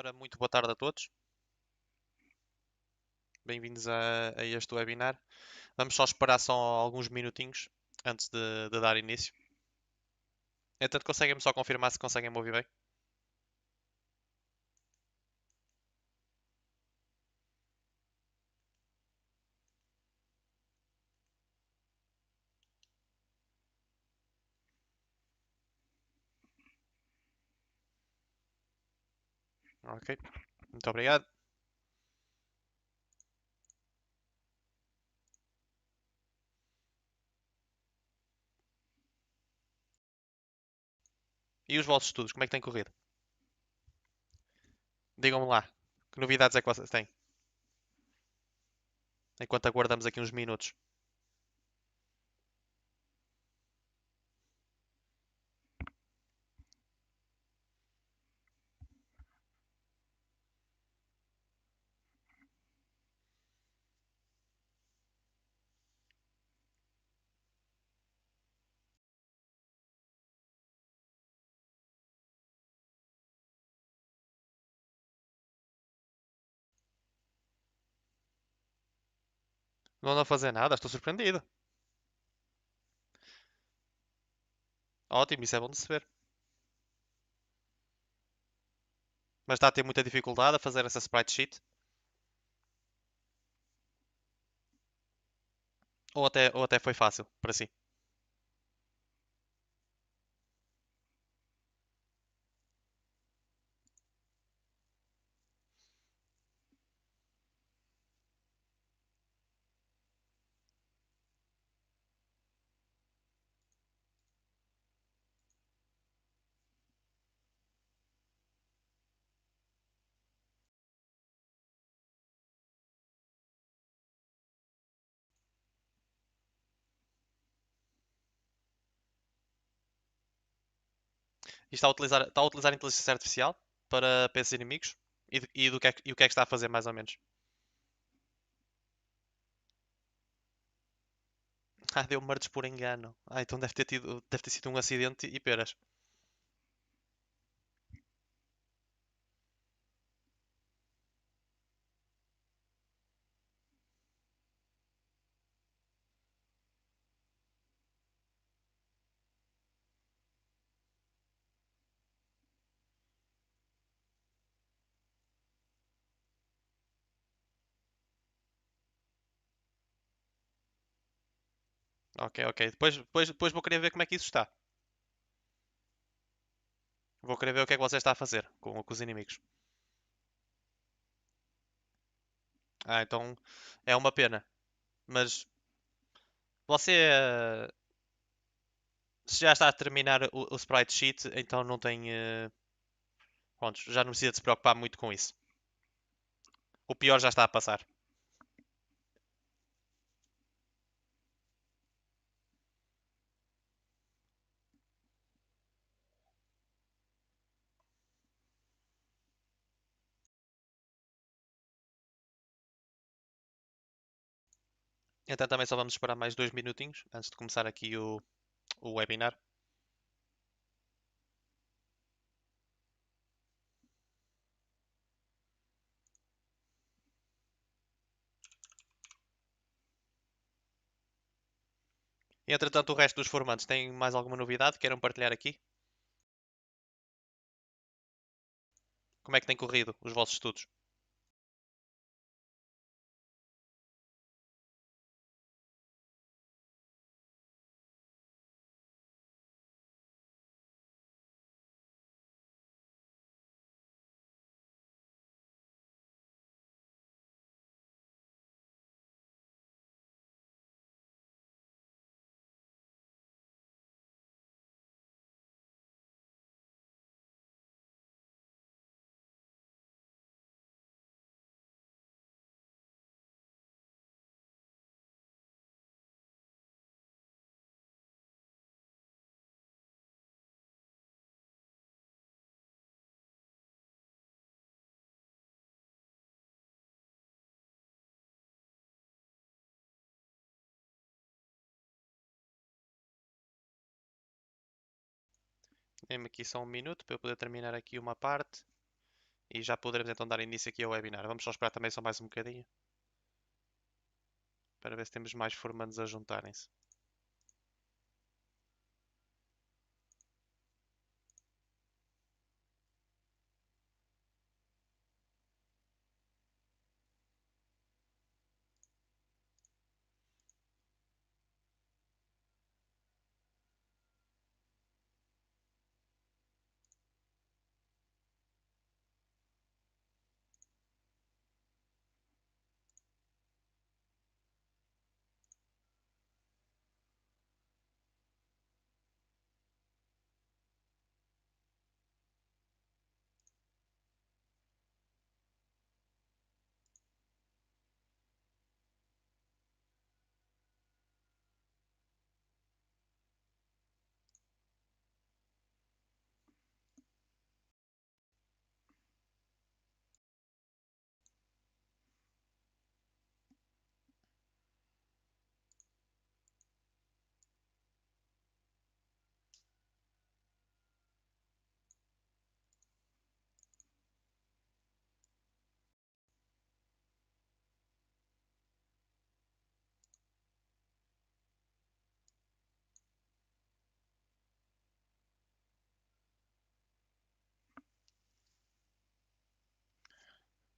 Ora, muito boa tarde a todos. Bem-vindos a este webinar. Vamos só esperar só alguns minutinhos antes de dar início. Entretanto, conseguem-me só confirmar se conseguem me ouvir bem? Ok, muito obrigado. E os vossos estudos, como é que têm corrido? Digam-me lá, que novidades é que vocês têm? Enquanto aguardamos aqui uns minutos. Não andam a fazer nada, estou surpreendido. Ótimo, isso é bom de se ver. Mas está a ter muita dificuldade a fazer essa sprite sheet? Ou até foi fácil para si? E está a utilizar inteligência artificial para esses inimigos? E o que é que está a fazer mais ou menos? Ah, deu merdes por engano. Ah, então deve ter sido um acidente e peras. Ok, ok. Depois vou querer ver como é que isso está. Vou querer ver o que é que você está a fazer com os inimigos. Ah, então é uma pena. Mas você, se já está a terminar o sprite sheet, então não tem. Pronto, já não precisa de se preocupar muito com isso. O pior já está a passar. Então também só vamos esperar mais 2 minutinhos antes de começar aqui o webinar. E entretanto, o resto dos formantes tem mais alguma novidade? Queiram partilhar aqui? Como é que tem corrido os vossos estudos? Dê-me aqui só um minuto para eu poder terminar aqui uma parte. e já poderemos então dar início aqui ao webinar. Vamos só esperar também só mais um bocadinho para ver se temos mais formandos a juntarem-se.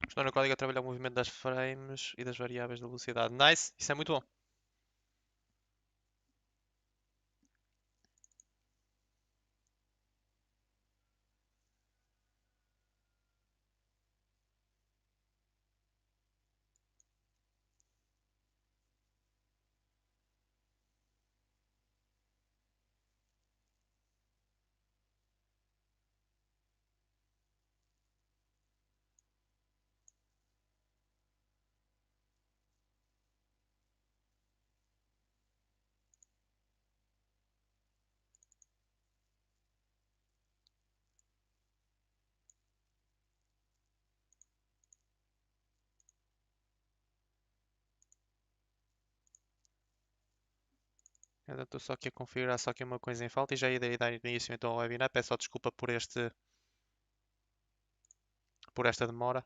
Estou no código a trabalhar o movimento das frames e das variáveis de velocidade. Nice, isso é muito bom. Eu estou só aqui a configurar só aqui uma coisa em falta e já ia dar início então ao webinar. Peço só desculpa por esta demora.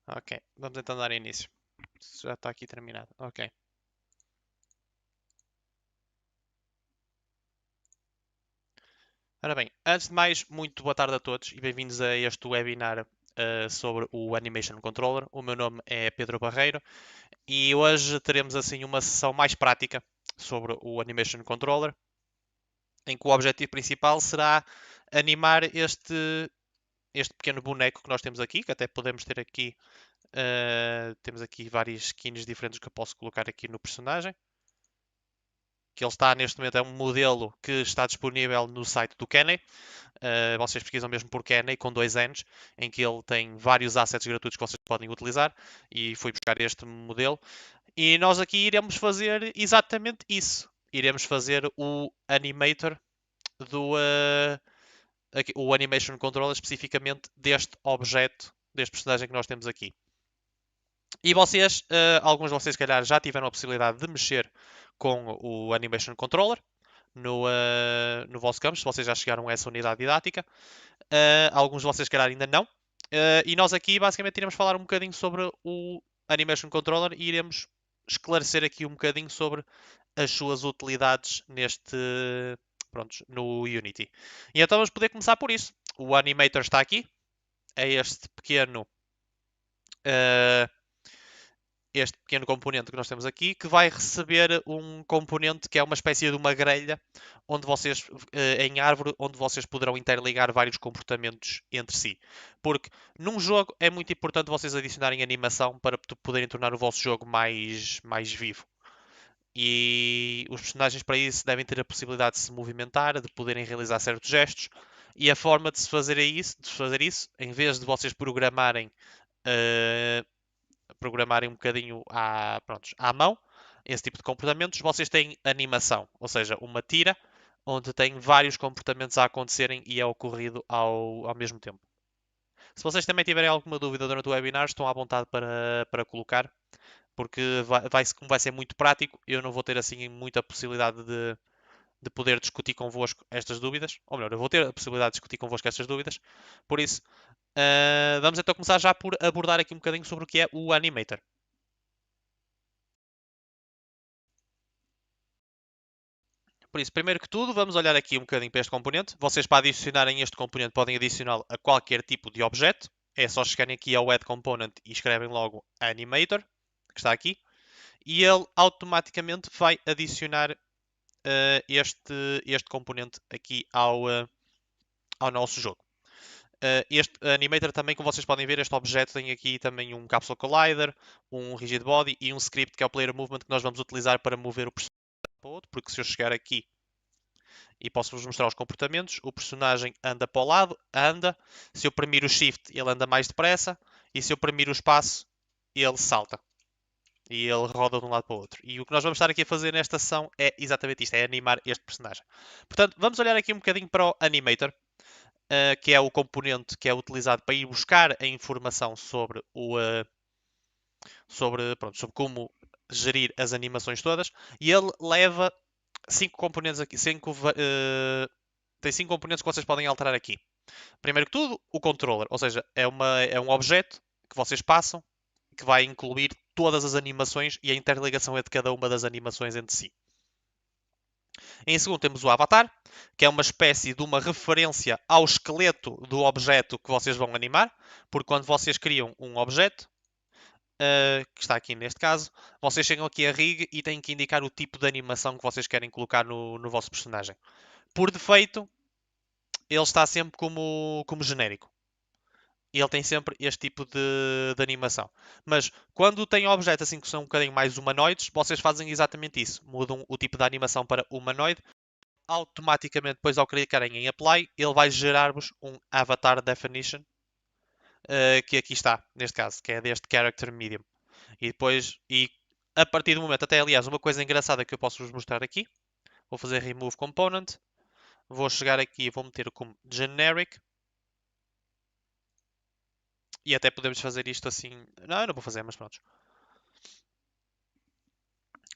Ok, vamos então dar início. Isso já está aqui terminado. Ok. Ora bem, antes de mais, muito boa tarde a todos e bem-vindos a este webinar sobre o Animation Controller. O meu nome é Pedro Barreiro e hoje teremos assim uma sessão mais prática sobre o Animation Controller, em que o objetivo principal será animar este pequeno boneco que nós temos aqui, que até podemos ter aqui, temos aqui várias skins diferentes que eu posso colocar aqui no personagem. Que ele está neste momento é um modelo que está disponível no site do Kenny. Vocês pesquisam mesmo por Kenny com dois N's, em que ele tem vários assets gratuitos que vocês podem utilizar e fui buscar este modelo. E nós aqui iremos fazer exatamente isso. Iremos fazer o animator o animation controller especificamente deste objeto, deste personagem que nós temos aqui. E vocês, alguns de vocês, se calhar, já tiveram a possibilidade de mexer com o Animation Controller no vosso campo, se vocês já chegaram a essa unidade didática. Alguns de vocês, se calhar, ainda não. E nós aqui, basicamente, iremos falar um bocadinho sobre o Animation Controller e iremos esclarecer aqui um bocadinho sobre as suas utilidades no Unity. E então vamos poder começar por isso. O Animator está aqui. É uh, este pequeno componente que nós temos aqui, que vai receber um componente que é uma espécie de uma grelha onde vocês, em árvore, onde vocês poderão interligar vários comportamentos entre si. Porque num jogo é muito importante vocês adicionarem animação para poderem tornar o vosso jogo mais vivo. E os personagens para isso devem ter a possibilidade de se movimentar, de poderem realizar certos gestos. E a forma de fazer isso, em vez de vocês programarem um bocadinho à mão, esse tipo de comportamentos, vocês têm animação, ou seja, uma tira onde tem vários comportamentos a acontecerem e é ocorrido ao mesmo tempo. Se vocês também tiverem alguma dúvida durante o webinar, estão à vontade para colocar, porque como vai ser muito prático, eu não vou ter assim muita possibilidade de poder discutir convosco estas dúvidas, ou melhor, eu vou ter a possibilidade de discutir convosco estas dúvidas, por isso vamos então começar já por abordar aqui um bocadinho sobre o que é o Animator. Por isso, primeiro que tudo, vamos olhar aqui um bocadinho para este componente. Vocês, para adicionarem este componente, podem adicioná-lo a qualquer tipo de objeto. É só chegarem aqui ao Add Component e escrevem logo Animator, que está aqui, e ele automaticamente vai adicionar este componente aqui ao nosso jogo. Este Animator também, como vocês podem ver, este objeto tem aqui também um Capsule Collider, um Rigid Body e um script que é o Player Movement que nós vamos utilizar para mover o personagem para o outro, porque se eu chegar aqui e posso-vos mostrar os comportamentos, o personagem anda para o lado, anda, se eu premir o Shift ele anda mais depressa e se eu premir o espaço ele salta. E ele roda de um lado para o outro. E o que nós vamos estar aqui a fazer nesta sessão é exatamente isto, é animar este personagem. Portanto, vamos olhar aqui um bocadinho para o Animator, que é o componente que é utilizado para ir buscar a informação sobre sobre como gerir as animações todas. E ele leva 5 componentes aqui, tem 5 componentes que vocês podem alterar aqui. Primeiro que tudo, o controller, ou seja, é um objeto que vocês passam que vai incluir todas as animações e a interligação é de cada uma das animações entre si. Em segundo, temos o avatar, que é uma espécie de uma referência ao esqueleto do objeto que vocês vão animar, porque quando vocês criam um objeto, que está aqui neste caso, vocês chegam aqui a rig e têm que indicar o tipo de animação que vocês querem colocar no vosso personagem. Por defeito, ele está sempre como genérico. E ele tem sempre este tipo de animação. Mas quando tem objetos assim que são um bocadinho mais humanoides, vocês fazem exatamente isso. Mudam o tipo de animação para humanoide. Automaticamente, depois ao clicarem em Apply, ele vai gerar-vos um Avatar Definition, que aqui está, neste caso, que é deste Character Medium. E depois, a partir do momento, até aliás, uma coisa engraçada que eu posso vos mostrar aqui, vou fazer Remove Component, vou chegar aqui e vou meter como Generic, e até podemos fazer isto assim. Não, eu não vou fazer, mas pronto.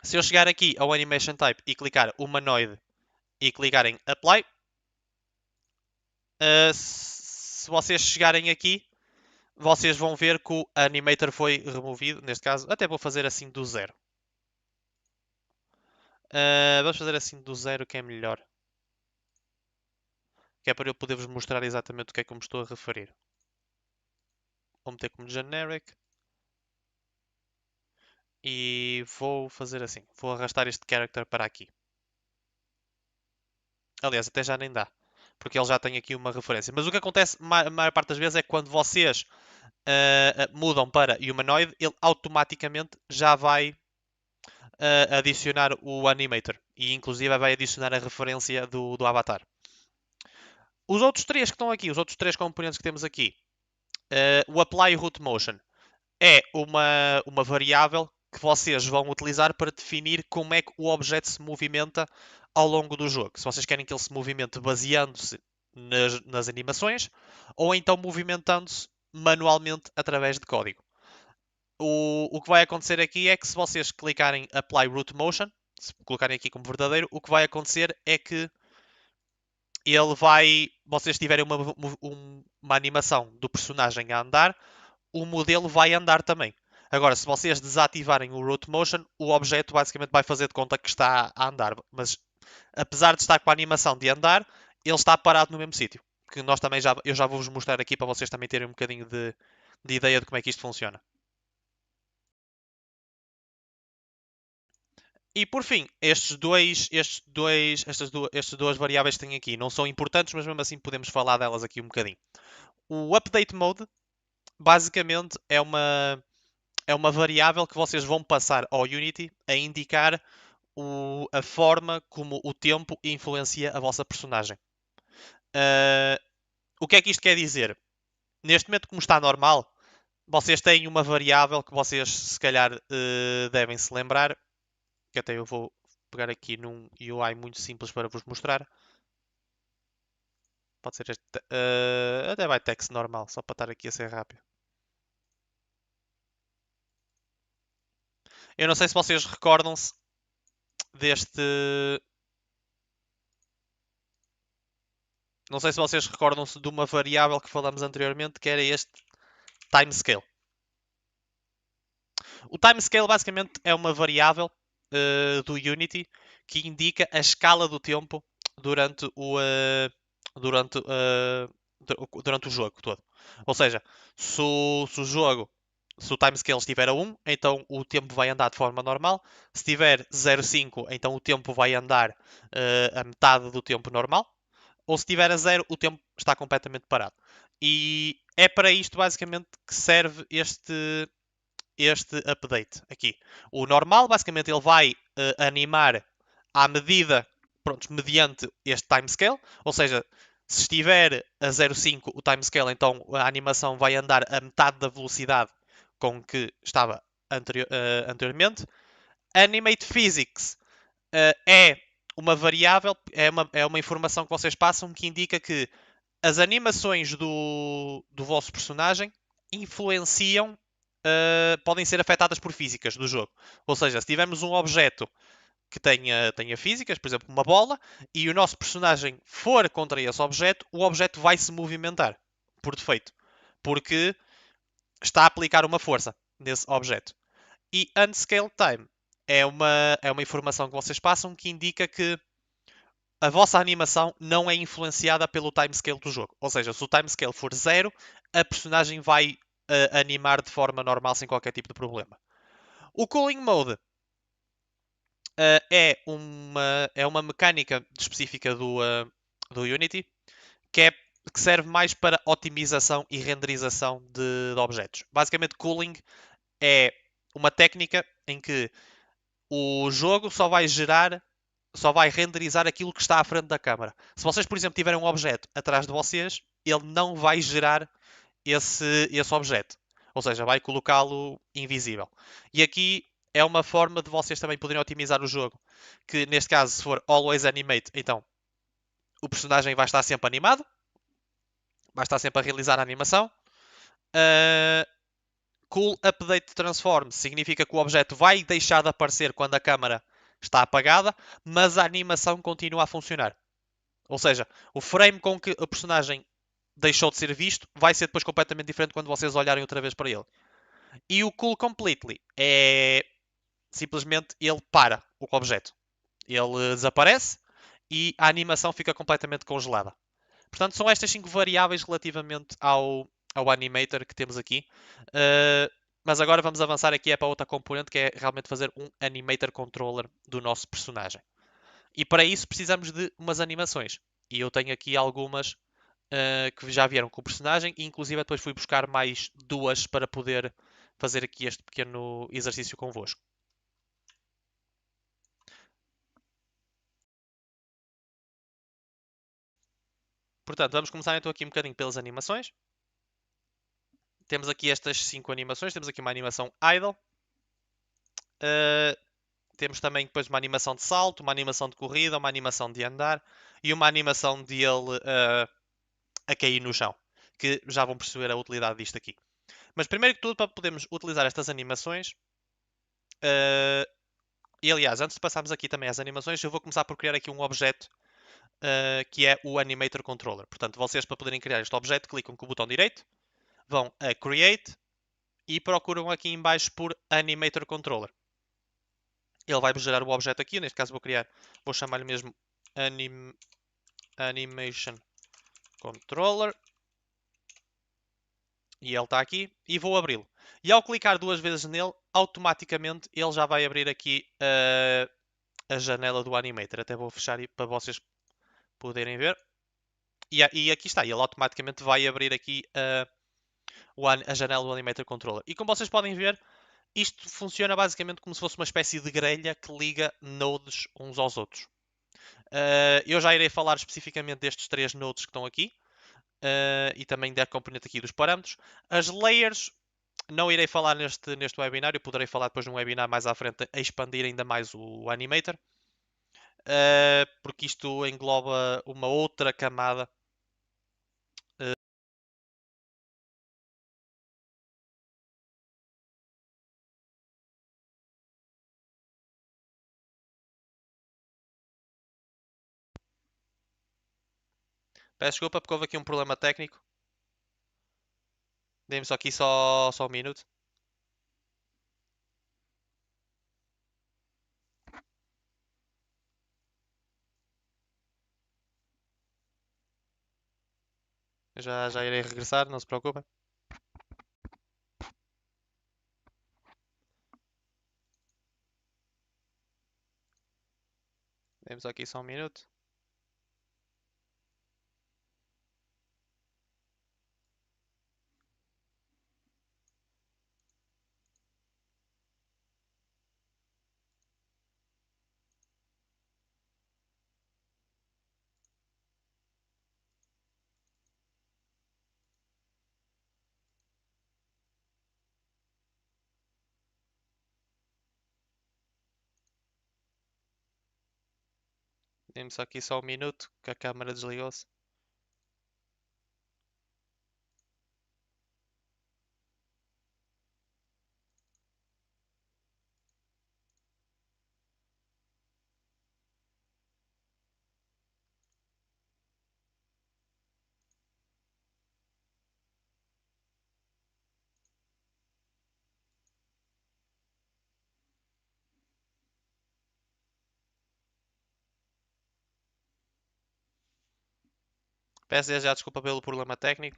Se eu chegar aqui ao Animation Type e clicar Humanoid e clicar em Apply, se vocês chegarem aqui, vocês vão ver que o Animator foi removido. Neste caso, até vou fazer assim do zero. Vamos fazer assim do zero que é melhor. Que é para eu poder-vos mostrar exatamente o que é que eu me estou a referir. Vou meter como Generic. E vou fazer assim. Vou arrastar este character para aqui. Aliás, até já nem dá. Porque ele já tem aqui uma referência. Mas o que acontece a maior parte das vezes é que quando vocês mudam para Humanoid, ele automaticamente já vai adicionar o Animator. E inclusive vai adicionar a referência do avatar. Os outros três que estão aqui, os outros três componentes que temos aqui, o Apply Root Motion é uma variável que vocês vão utilizar para definir como é que o objeto se movimenta ao longo do jogo. Se vocês querem que ele se movimente baseando-se nas animações ou então movimentando-se manualmente através de código. O que vai acontecer aqui é que se vocês clicarem Apply Root Motion, se colocarem aqui como verdadeiro, o que vai acontecer é que ele vai, vocês tiverem uma animação do personagem a andar, o modelo vai andar também. Agora, se vocês desativarem o Root Motion, o objeto basicamente vai fazer de conta que está a andar. Mas, apesar de estar com a animação de andar, ele está parado no mesmo sítio. Que nós também eu já vou-vos mostrar aqui para vocês também terem um bocadinho de ideia de como é que isto funciona. E por fim, estas duas variáveis que tenho aqui não são importantes, mas mesmo assim podemos falar delas aqui um bocadinho. O Update Mode basicamente é uma variável que vocês vão passar ao Unity a indicar a forma como o tempo influencia a vossa personagem. O que é que isto quer dizer? Neste momento, como está normal, vocês têm uma variável que vocês se calhar devem se lembrar, que até eu vou pegar aqui num UI muito simples para vos mostrar. Pode ser este. Até vai text normal, só para estar aqui a ser rápido. Eu não sei se vocês recordam-se deste. Não sei se vocês recordam-se de uma variável que falamos anteriormente, que era este timescale. O timescale basicamente é uma variável do Unity que indica a escala do tempo durante durante, uh, durante o jogo todo. Ou seja, se o jogo, se o timescale estiver a 1, então o tempo vai andar de forma normal. Se estiver 0,5, então o tempo vai andar a metade do tempo normal. Ou se estiver a 0, o tempo está completamente parado. E é para isto basicamente que serve este update aqui. O normal, basicamente, ele vai animar à medida, pronto, mediante este timescale, ou seja, se estiver a 0,5 o timescale, então a animação vai andar a metade da velocidade com que estava anteriormente. Animate Physics é uma variável, é uma informação que vocês passam que indica que as animações do vosso personagem influenciam, podem ser afetadas por físicas do jogo. Ou seja, se tivermos um objeto que tenha físicas, por exemplo, uma bola, e o nosso personagem for contra esse objeto, o objeto vai se movimentar por defeito, porque está a aplicar uma força nesse objeto. E Unscale Time é uma informação que vocês passam que indica que a vossa animação não é influenciada pelo timescale do jogo. Ou seja, se o timescale for 0, a personagem vai animar de forma normal sem qualquer tipo de problema. O Cooling Mode é uma mecânica específica do Unity que serve mais para otimização e renderização de objetos. Basicamente, cooling é uma técnica em que o jogo só vai renderizar aquilo que está à frente da câmara. Se vocês, por exemplo, tiverem um objeto atrás de vocês, ele não vai gerar esse objeto. Ou seja, vai colocá-lo invisível. E aqui é uma forma de vocês também poderem otimizar o jogo. Que neste caso, se for Always Animate, então o personagem vai estar sempre animado, vai estar sempre a realizar a animação. Uh, cool Update Transform significa que o objeto vai deixar de aparecer quando a câmera está apagada, mas a animação continua a funcionar. Ou seja, o frame com que o personagem deixou de ser visto vai ser depois completamente diferente quando vocês olharem outra vez para ele. E o Cool Completely é simplesmente ele para o objeto. Ele desaparece e a animação fica completamente congelada. Portanto, são estas 5 variáveis relativamente ao animator que temos aqui. Mas agora vamos avançar aqui para outra componente que é realmente fazer um animator controller do nosso personagem. E para isso precisamos de umas animações. E eu tenho aqui algumas que já vieram com o personagem e inclusive depois fui buscar mais duas para poder fazer aqui este pequeno exercício convosco. Portanto, vamos começar então aqui um bocadinho pelas animações. Temos aqui estas 5 animações. Temos aqui uma animação idle. Temos também depois uma animação de salto, uma animação de corrida, uma animação de andar e uma animação de ele a cair no chão. Que já vão perceber a utilidade disto aqui. Mas primeiro que tudo, para podermos utilizar estas animações, e aliás, antes de passarmos aqui também às animações, eu vou começar por criar aqui um objeto que é o Animator Controller. Portanto, vocês para poderem criar este objeto, clicam com o botão direito, vão a Create e procuram aqui em baixo por Animator Controller. Ele vai gerar o objeto aqui, neste caso vou chamar-lhe mesmo Animation Controller. E ele está aqui e vou abri-lo. E ao clicar duas vezes nele, automaticamente ele já vai abrir aqui a janela do Animator. Até vou fechar para vocês poderem ver. E aqui está, ele automaticamente vai abrir aqui a janela do Animator Controller. E como vocês podem ver, isto funciona basicamente como se fosse uma espécie de grelha que liga nodes uns aos outros. Eu já irei falar especificamente destes 3 nodes que estão aqui. E também da componente aqui dos parâmetros. As layers Não irei falar neste webinário, poderei falar depois num webinar mais à frente a expandir ainda mais o Animator, porque isto engloba uma outra camada. Peço desculpa porque houve aqui um problema técnico. Dê-me só aqui só um minuto. Já irei regressar, não se preocupem. Dê-me só aqui só um minuto. Dê-me só aqui só um minuto que a câmera desligou-se. Peço desde já desculpa pelo problema técnico.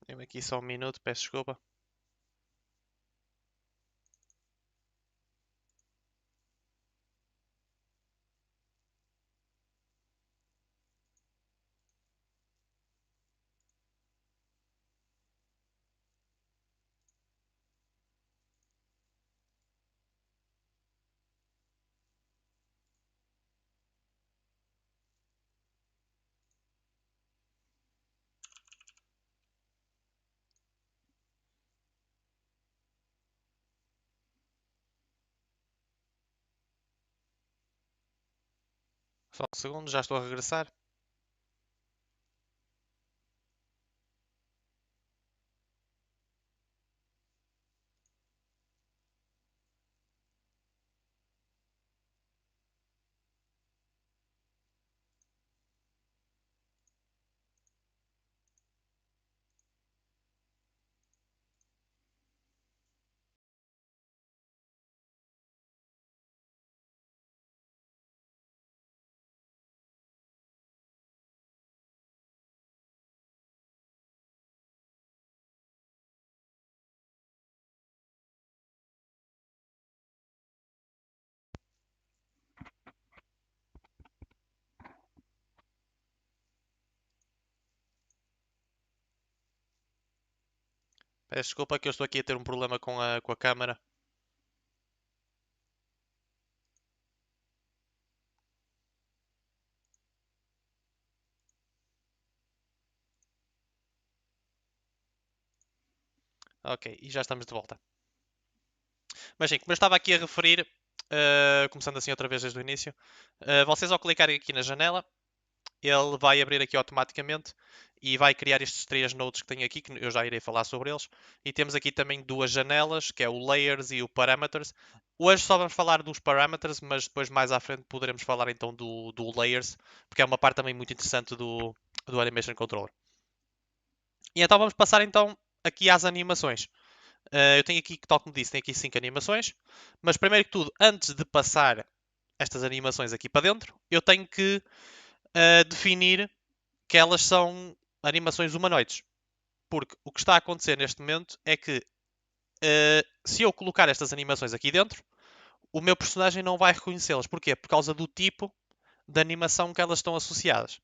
Dê-me aqui só um minuto, peço desculpa. Só um segundo, já estou a regressar. Peço desculpa que eu estou aqui a ter um problema com a câmera. Ok, e já estamos de volta. Mas sim, como eu estava aqui a referir, começando assim outra vez desde o início, vocês ao clicarem aqui na janela, ele vai abrir aqui automaticamente e vai criar estes três nodes que tenho aqui, que eu já irei falar sobre eles. E temos aqui também duas janelas, que é o Layers e o Parameters. Hoje só vamos falar dos Parameters, mas depois mais à frente poderemos falar então do Layers, porque é uma parte também muito interessante do Animation Controller. E então vamos passar então aqui às animações. Eu tenho aqui, tal como disse, tenho aqui 5 animações, mas primeiro que tudo, antes de passar estas animações aqui para dentro, eu tenho que definir que elas são animações humanoides. Porque o que está a acontecer neste momento é que se eu colocar estas animações aqui dentro, o meu personagem não vai reconhecê-las. Porquê? Por causa do tipo de animação que elas estão associadas.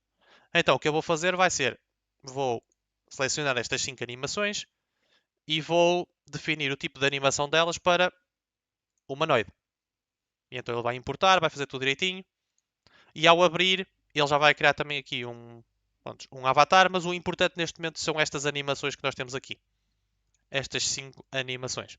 Então o que eu vou fazer vai ser, vou selecionar estas 5 animações e vou definir o tipo de animação delas para humanoide. E então ele vai importar, vai fazer tudo direitinho. E ao abrir, ele já vai criar também aqui um avatar, mas o importante neste momento são estas animações que nós temos aqui. Estas 5 animações.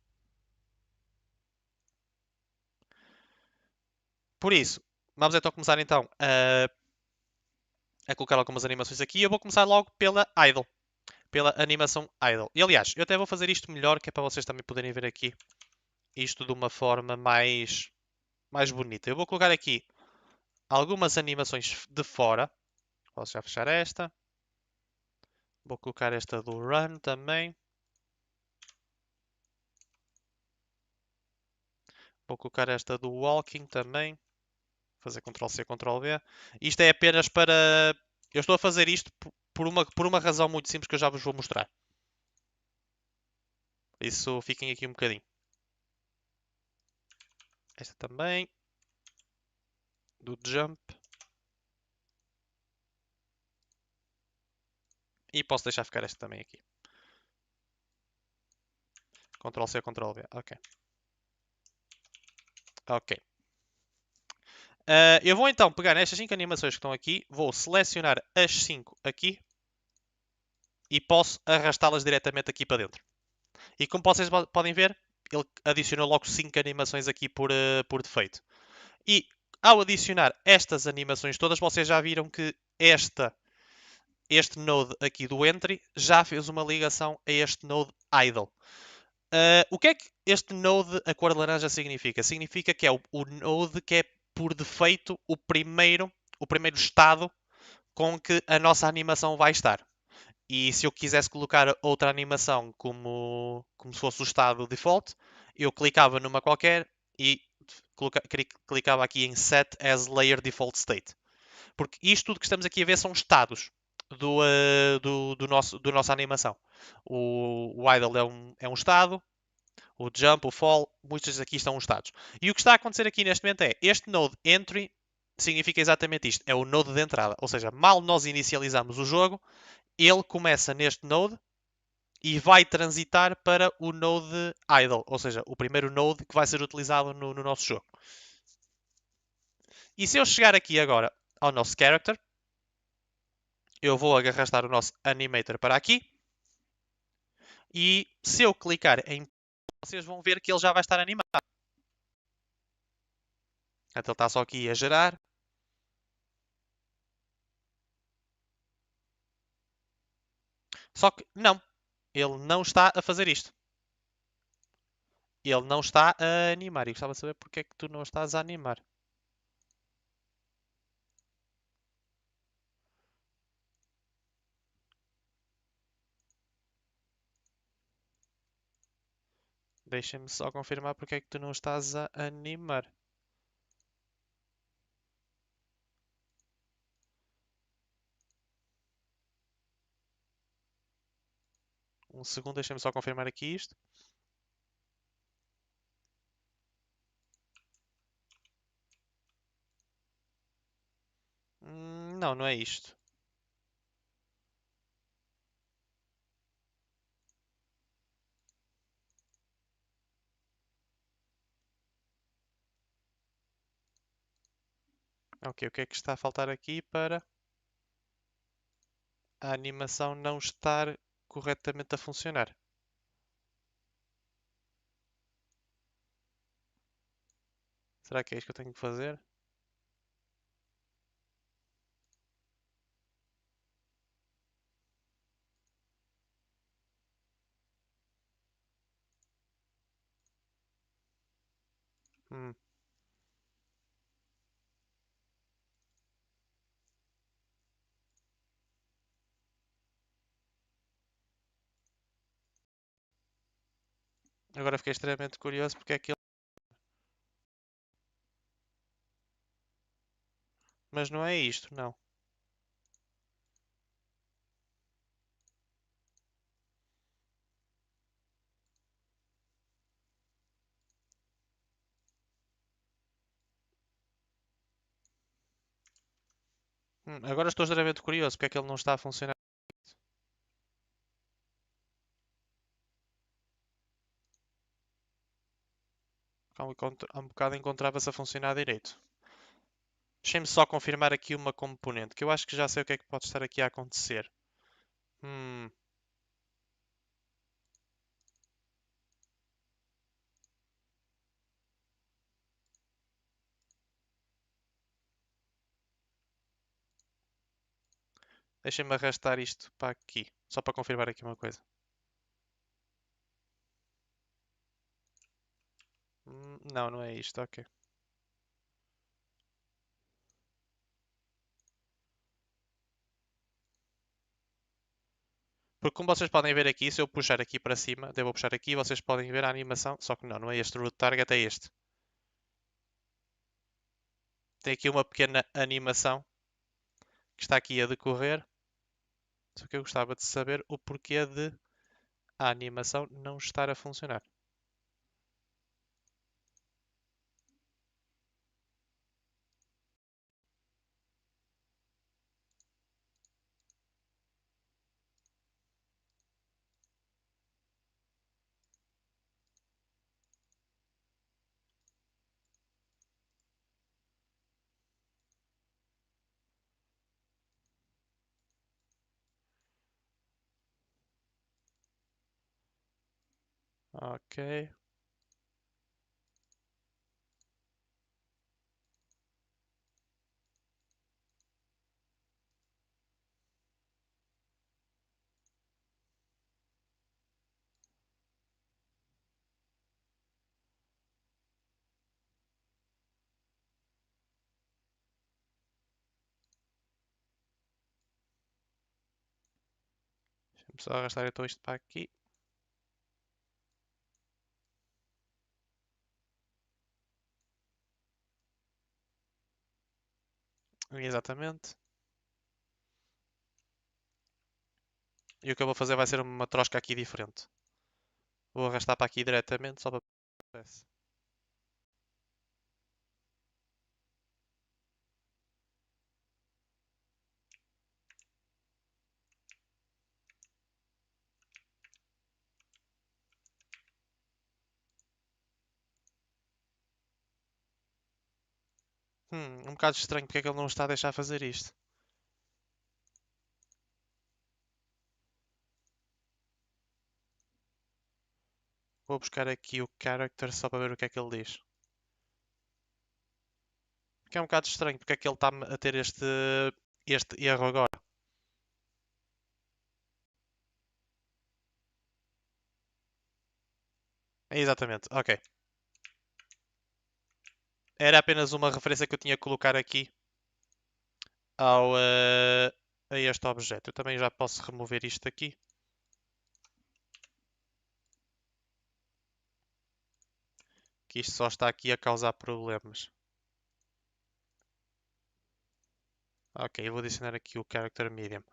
Por isso, vamos então começar então a colocar algumas animações aqui. Eu vou começar logo pela Idle. Pela animação Idle. E aliás, eu até vou fazer isto melhor, que é para vocês também poderem ver aqui isto de uma forma mais bonita. Eu vou colocar aqui algumas animações de fora. Posso já fechar esta. Vou colocar esta do Run também. Vou colocar esta do Walking também. Fazer Ctrl+C, Ctrl+V. Isto é apenas para... Eu estou a fazer isto por uma razão muito simples que eu já vos vou mostrar. Isso, fiquem aqui um bocadinho. Esta também. Do Jump. E posso deixar ficar esta também aqui. Ctrl+C, Ctrl+V. Ok. Ok. Eu vou então pegar nestas 5 animações que estão aqui. Vou selecionar as 5 aqui. E posso arrastá-las diretamente aqui para dentro. E como vocês podem ver, ele adicionou logo 5 animações aqui por defeito. E ao adicionar estas animações todas, vocês já viram que este node aqui do Entry já fez uma ligação a este node Idle. O que é que este node, a cor laranja, significa? Significa que é o node que é por defeito o primeiro estado com que a nossa animação vai estar. E se eu quisesse colocar outra animação como se fosse o estado default, eu clicava numa qualquer e clicava aqui em Set as Layer Default State. Porque isto tudo que estamos aqui a ver são estados do nossa animação. O idle é um estado, o jump, o fall, muitos aqui estão estados. E o que está a acontecer aqui neste momento é este node entry significa exatamente isto, é o node de entrada. Ou seja, mal nós inicializamos o jogo, ele começa neste node e vai transitar para o node idle, ou seja, o primeiro node que vai ser utilizado no nosso jogo. E se eu chegar aqui agora ao nosso character, eu vou arrastar o nosso animator para aqui. E se eu clicar em, vocês vão ver que ele já vai estar animado. Então ele está só aqui a gerar. Só que não, ele não está a fazer isto. Ele não está a animar. E gostava de saber porque é que tu não estás a animar. Deixa-me só confirmar porque é que tu não estás a animar. Um segundo, deixa-me só confirmar aqui isto. Não, não é isto. Ok, o que é que está a faltar aqui para a animação não estar corretamente a funcionar? Será que é isto que eu tenho que fazer? Hum. Agora fiquei extremamente curioso porque é que ele... Mas não é isto, não. Agora estou extremamente curioso porque é que ele não está a funcionar. Há um bocado encontrava-se a funcionar direito. Deixem-me só confirmar aqui uma componente, que eu acho que já sei o que é que pode estar aqui a acontecer. Hum, Deixem-me arrastar isto para aqui, só para confirmar aqui uma coisa. Não, não é isto, ok. Porque como vocês podem ver aqui, se eu puxar aqui para cima, devo puxar aqui, vocês podem ver a animação, só que não, não é este o root target, é este. Tem aqui uma pequena animação que está aqui a decorrer, só que eu gostava de saber o porquê de a animação não estar a funcionar. Ok. Deixa-me só arrastar então isto para aqui. Exatamente. E o que eu vou fazer vai ser uma trosca aqui diferente. Vou arrastar para aqui diretamente só para aparece. Um bocado estranho porque é que ele não está a deixar fazer isto. Vou buscar aqui o character só para ver o que é que ele diz. Que é um bocado estranho porque é que ele está a ter este erro agora. Exatamente, ok. Era apenas uma referência que eu tinha que colocar aqui a este objeto. Eu também já posso remover isto aqui. Que isto só está aqui a causar problemas. Ok, eu vou adicionar aqui o character medium.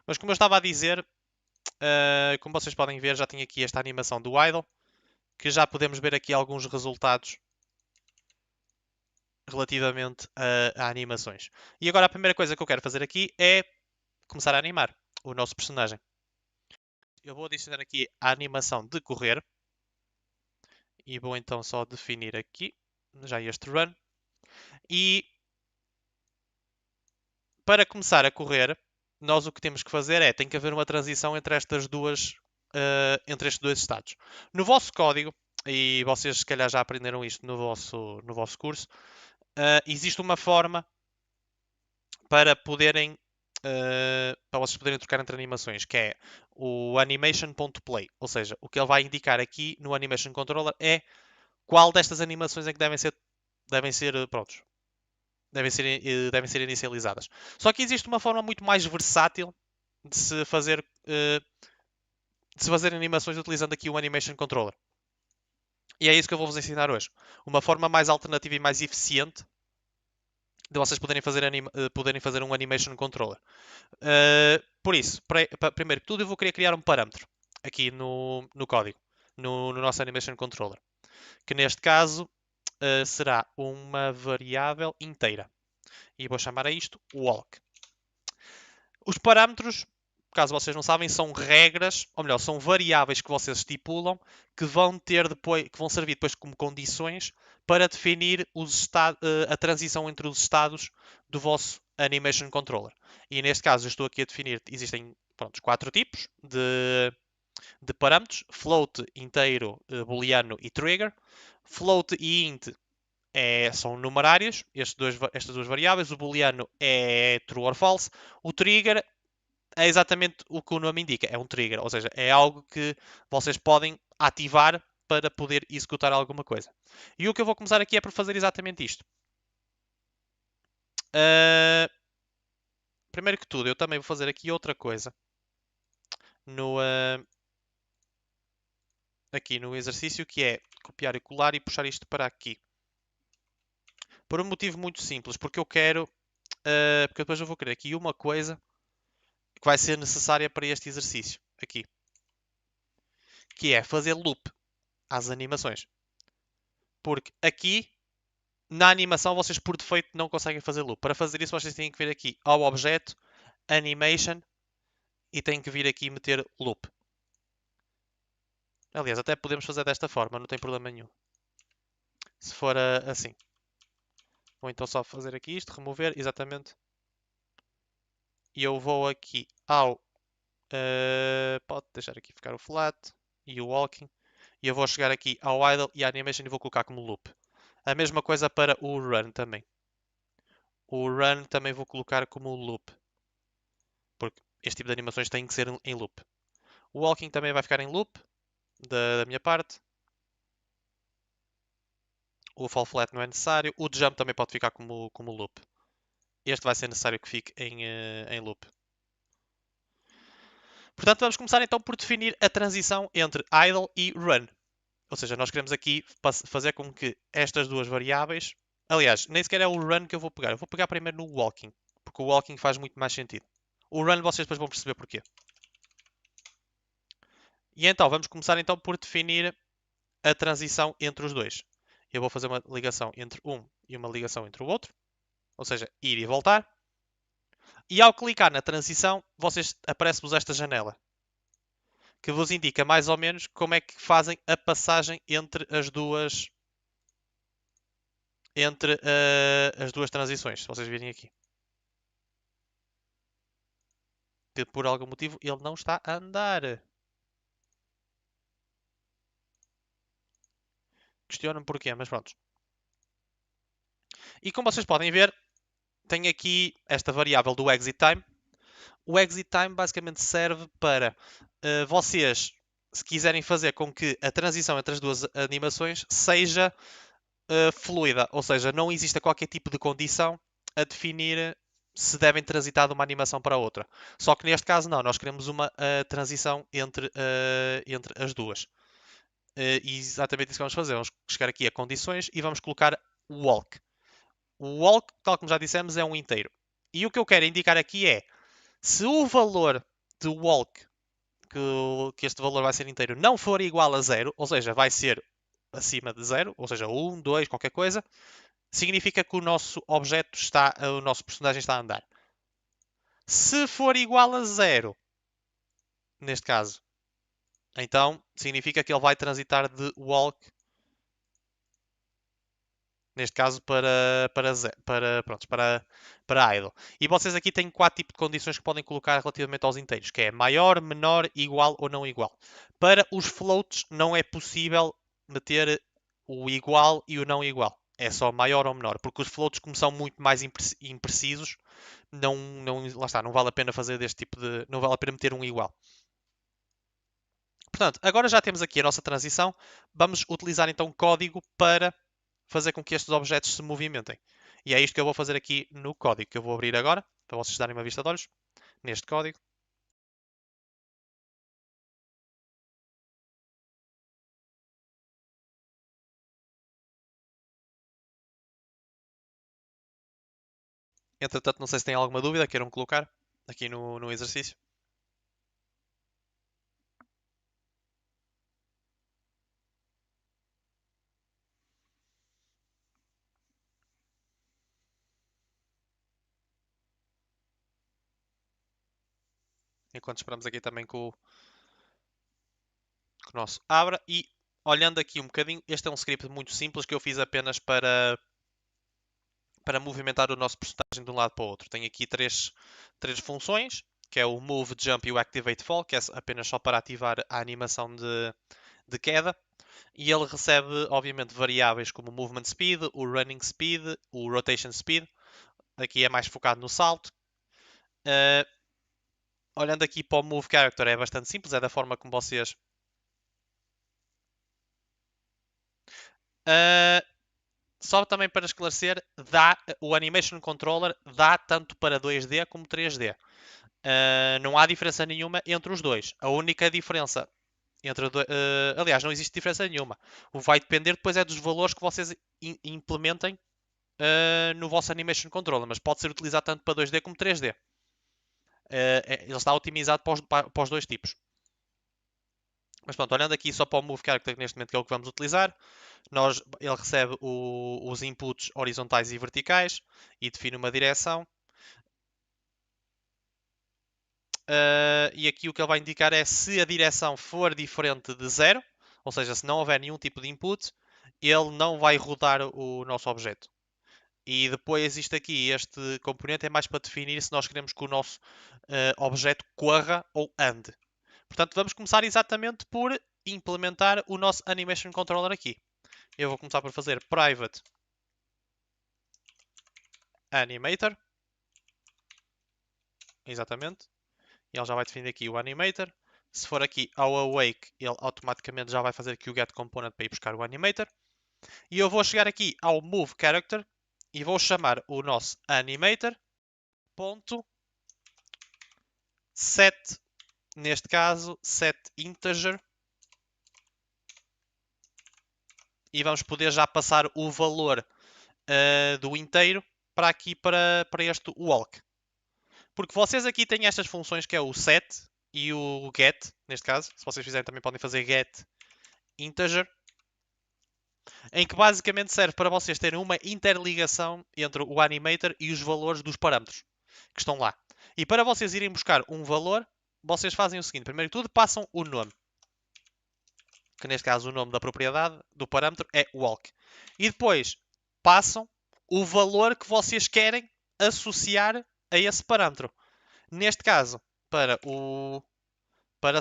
Mas como eu estava a dizer, como vocês podem ver, já tenho aqui esta animação do idle, que já podemos ver aqui alguns resultados relativamente a animações. E agora a primeira coisa que eu quero fazer aqui é começar a animar o nosso personagem. Eu vou adicionar aqui a animação de correr e vou então só definir aqui já este run. E para começar a correr, nós o que temos que fazer é, tem que haver uma transição entre entre estes dois estados. No vosso código, e vocês se calhar já aprenderam isto no vosso curso, existe uma forma para para vocês poderem trocar entre animações, que é o animation.play. Ou seja, o que ele vai indicar aqui no animation controller é qual destas animações é que devem ser prontos, devem ser inicializadas. Só que existe uma forma muito mais versátil de se fazer animações utilizando aqui o Animation Controller. E é isso que eu vou vos ensinar hoje. Uma forma mais alternativa e mais eficiente de vocês poderem fazer um Animation Controller. Por isso, primeiro que tudo, eu vou querer criar um parâmetro aqui no código, no nosso Animation Controller, que neste caso será uma variável inteira. E vou chamar a isto walk. Os parâmetros, caso vocês não sabem, são regras, ou melhor, são variáveis que vocês estipulam que vão ter depois, que vão servir depois como condições para definir a transição entre os estados do vosso Animation Controller. E neste caso eu estou aqui a definir, existem pronto, 4 tipos de parâmetros: float, inteiro, booleano e trigger. Float e int são numerários, estas duas variáveis. O booleano é true or false. O trigger é exatamente o que o nome indica, é um trigger, ou seja, é algo que vocês podem ativar para poder executar alguma coisa. E o que eu vou começar aqui é por fazer exatamente isto. Primeiro que tudo, eu também vou fazer aqui outra coisa no, aqui no exercício, que é copiar e colar e puxar isto para aqui. Por um motivo muito simples, porque eu quero, porque depois eu vou querer aqui uma coisa que vai ser necessária para este exercício, aqui, que é fazer loop às animações. Porque aqui, na animação, vocês por defeito não conseguem fazer loop. Para fazer isso, vocês têm que vir aqui ao objeto, animation, e têm que vir aqui e meter loop. Aliás, até podemos fazer desta forma, não tem problema nenhum. Se for assim. Ou então só fazer aqui isto, remover, exatamente. E eu vou aqui ao... pode deixar aqui ficar o flat e o walking. E eu vou chegar aqui ao idle e à animation e vou colocar como loop. A mesma coisa para o run também. O run também vou colocar como loop. Porque este tipo de animações têm que ser em loop. O walking também vai ficar em loop, da minha parte. O fall flat não é necessário. O jump também pode ficar como loop. Este vai ser necessário que fique em loop. Portanto, vamos começar então por definir a transição entre idle e run. Ou seja, nós queremos aqui fazer com que estas duas variáveis... Aliás, nem sequer é o run que eu vou pegar. Eu vou pegar primeiro no walking. Porque o walking faz muito mais sentido. O run vocês depois vão perceber porquê. E então, vamos começar então por definir a transição entre os dois. Eu vou fazer uma ligação entre um e uma ligação entre o outro. Ou seja, ir e voltar. E ao clicar na transição, aparece-vos esta janela, que vos indica mais ou menos como é que fazem a passagem entre as duas transições, se vocês virem aqui. Que por algum motivo ele não está a andar. Questionam porquê, mas pronto. E como vocês podem ver, tem aqui esta variável do exit time. O exit time basicamente serve para vocês, se quiserem fazer com que a transição entre as duas animações seja fluida, ou seja, não exista qualquer tipo de condição a definir se devem transitar de uma animação para outra. Só que neste caso não, nós queremos uma transição entre as duas. E exatamente isso que vamos fazer. Vamos chegar aqui a condições e vamos colocar walk. O walk, tal como já dissemos, é um inteiro. E o que eu quero indicar aqui é, se o valor de walk, que este valor vai ser inteiro, não for igual a zero, ou seja, vai ser acima de zero, ou seja, 1, 2, qualquer coisa, significa que o nosso o nosso personagem está a andar. Se for igual a zero, neste caso, então significa que ele vai transitar de walk, neste caso para idle. E vocês aqui têm 4 tipos de condições que podem colocar relativamente aos inteiros, que é maior, menor, igual ou não igual. Para os floats não é possível meter o igual e o não igual. É só maior ou menor, porque os floats, como são muito mais imprecisos, lá está, não vale a pena fazer deste tipo de. Não vale a pena meter um igual. Portanto, agora já temos aqui a nossa transição. Vamos utilizar então código para fazer com que estes objetos se movimentem. E é isto que eu vou fazer aqui no código, que eu vou abrir agora, para vocês darem uma vista de olhos, neste código. Entretanto, não sei se têm alguma dúvida, queiram colocar aqui no exercício. enquanto esperamos aqui também que o nosso abra. E olhando aqui um bocadinho, este é um script muito simples que eu fiz apenas para movimentar o nosso personagem de um lado para o outro. Tem aqui três funções, que é o Move, Jump e o Activate Fall, que é apenas só para ativar a animação de queda. E ele recebe, obviamente, variáveis como o Movement Speed, o Running Speed, o Rotation Speed. Aqui é mais focado no salto. Uh, olhando aqui para o Move Character é bastante simples, é da forma como vocês... Uh, só também para esclarecer, o Animation Controller dá tanto para 2D como 3D. Não há diferença nenhuma entre os dois. A única diferença aliás, não existe diferença nenhuma. O vai depender depois é dos valores que vocês implementem no vosso Animation Controller, mas pode ser utilizado tanto para 2D como 3D. Ele está otimizado para os dois tipos. Mas pronto, olhando aqui só para o Move Character, neste momento que é o que vamos utilizar, ele recebe os inputs horizontais e verticais e define uma direção. E aqui o que ele vai indicar é se a direção for diferente de zero, ou seja, se não houver nenhum tipo de input, ele não vai rodar o nosso objeto. E depois existe aqui este componente, é mais para definir se nós queremos que o nosso objeto corra ou ande. Portanto, vamos começar exatamente por implementar o nosso Animation Controller aqui. Eu vou começar por fazer private animator. Exatamente. E ele já vai definir aqui o animator. Se for aqui ao awake, ele automaticamente já vai fazer aqui o get component para ir buscar o animator. E eu vou chegar aqui ao move character e vou chamar o nosso animator ponto set, neste caso set integer, e vamos poder já passar o valor do inteiro para aqui para este walk. Porque vocês aqui têm estas funções que é o set e o get, neste caso. Se vocês fizerem também podem fazer get integer, em que basicamente serve para vocês terem uma interligação entre o animator e os valores dos parâmetros que estão lá. E para vocês irem buscar um valor, vocês fazem o seguinte: primeiro de tudo, passam o nome, que neste caso o nome da propriedade do parâmetro é walk. E depois passam o valor que vocês querem associar a esse parâmetro. Neste caso, para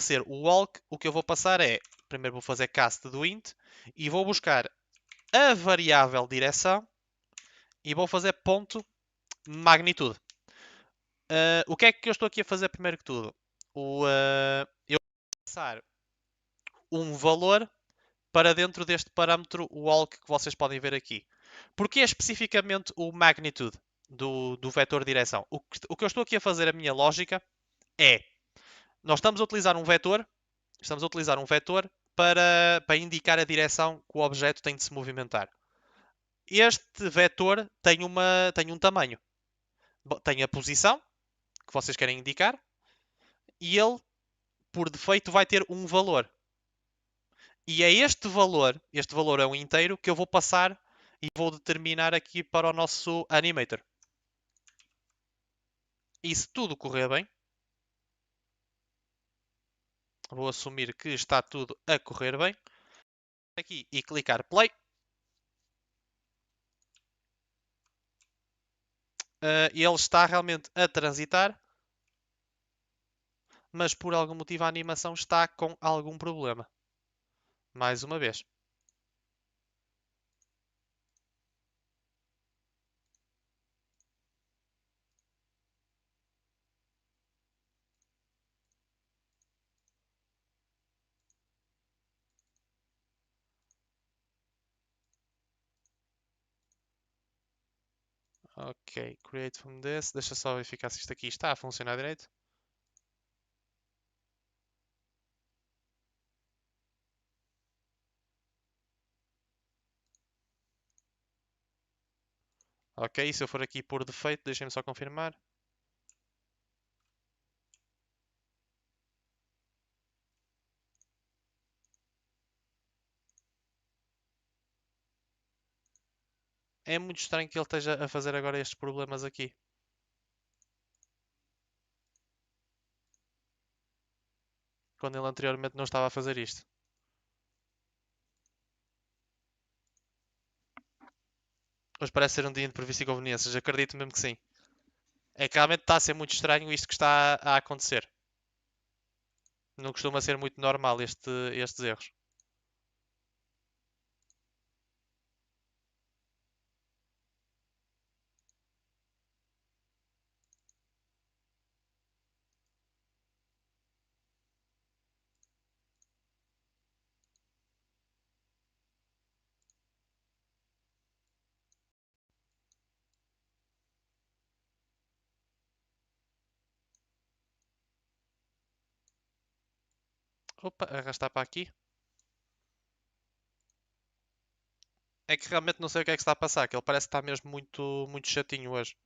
ser o walk, o que eu vou passar é, primeiro vou fazer cast do int e vou buscar a variável direção e vou fazer ponto magnitude. O que é que eu estou aqui a fazer primeiro que tudo? Eu vou passar um valor para dentro deste parâmetro walk que vocês podem ver aqui. Porque é especificamente o magnitude do vetor direção? O que eu estou aqui a fazer, a minha lógica, é nós estamos a utilizar um vetor para indicar a direção que o objeto tem de se movimentar. Este vetor tem um tamanho. Tem a posição que vocês querem indicar e ele, por defeito, vai ter um valor. E é este valor é um inteiro, que eu vou passar e vou determinar aqui para o nosso animator. E se tudo correr bem, vou assumir que está tudo a correr bem, aqui e clicar play. Ele está realmente a transitar, mas por algum motivo a animação está com algum problema. Mais uma vez. Ok, create from this. Deixa só verificar se isto aqui está a funcionar direito. Ok, se eu for aqui por defeito, deixem-me só confirmar. É muito estranho que ele esteja a fazer agora estes problemas aqui. quando ele anteriormente não estava a fazer isto. Hoje parece ser um dia de imprevisto e conveniências, acredito mesmo que sim. É que realmente está a ser muito estranho isto que está a acontecer. Não costuma ser muito normal estes erros. Opa, arrastar para aqui. É que realmente não sei o que é que está a passar, que ele parece que está mesmo muito chatinho hoje.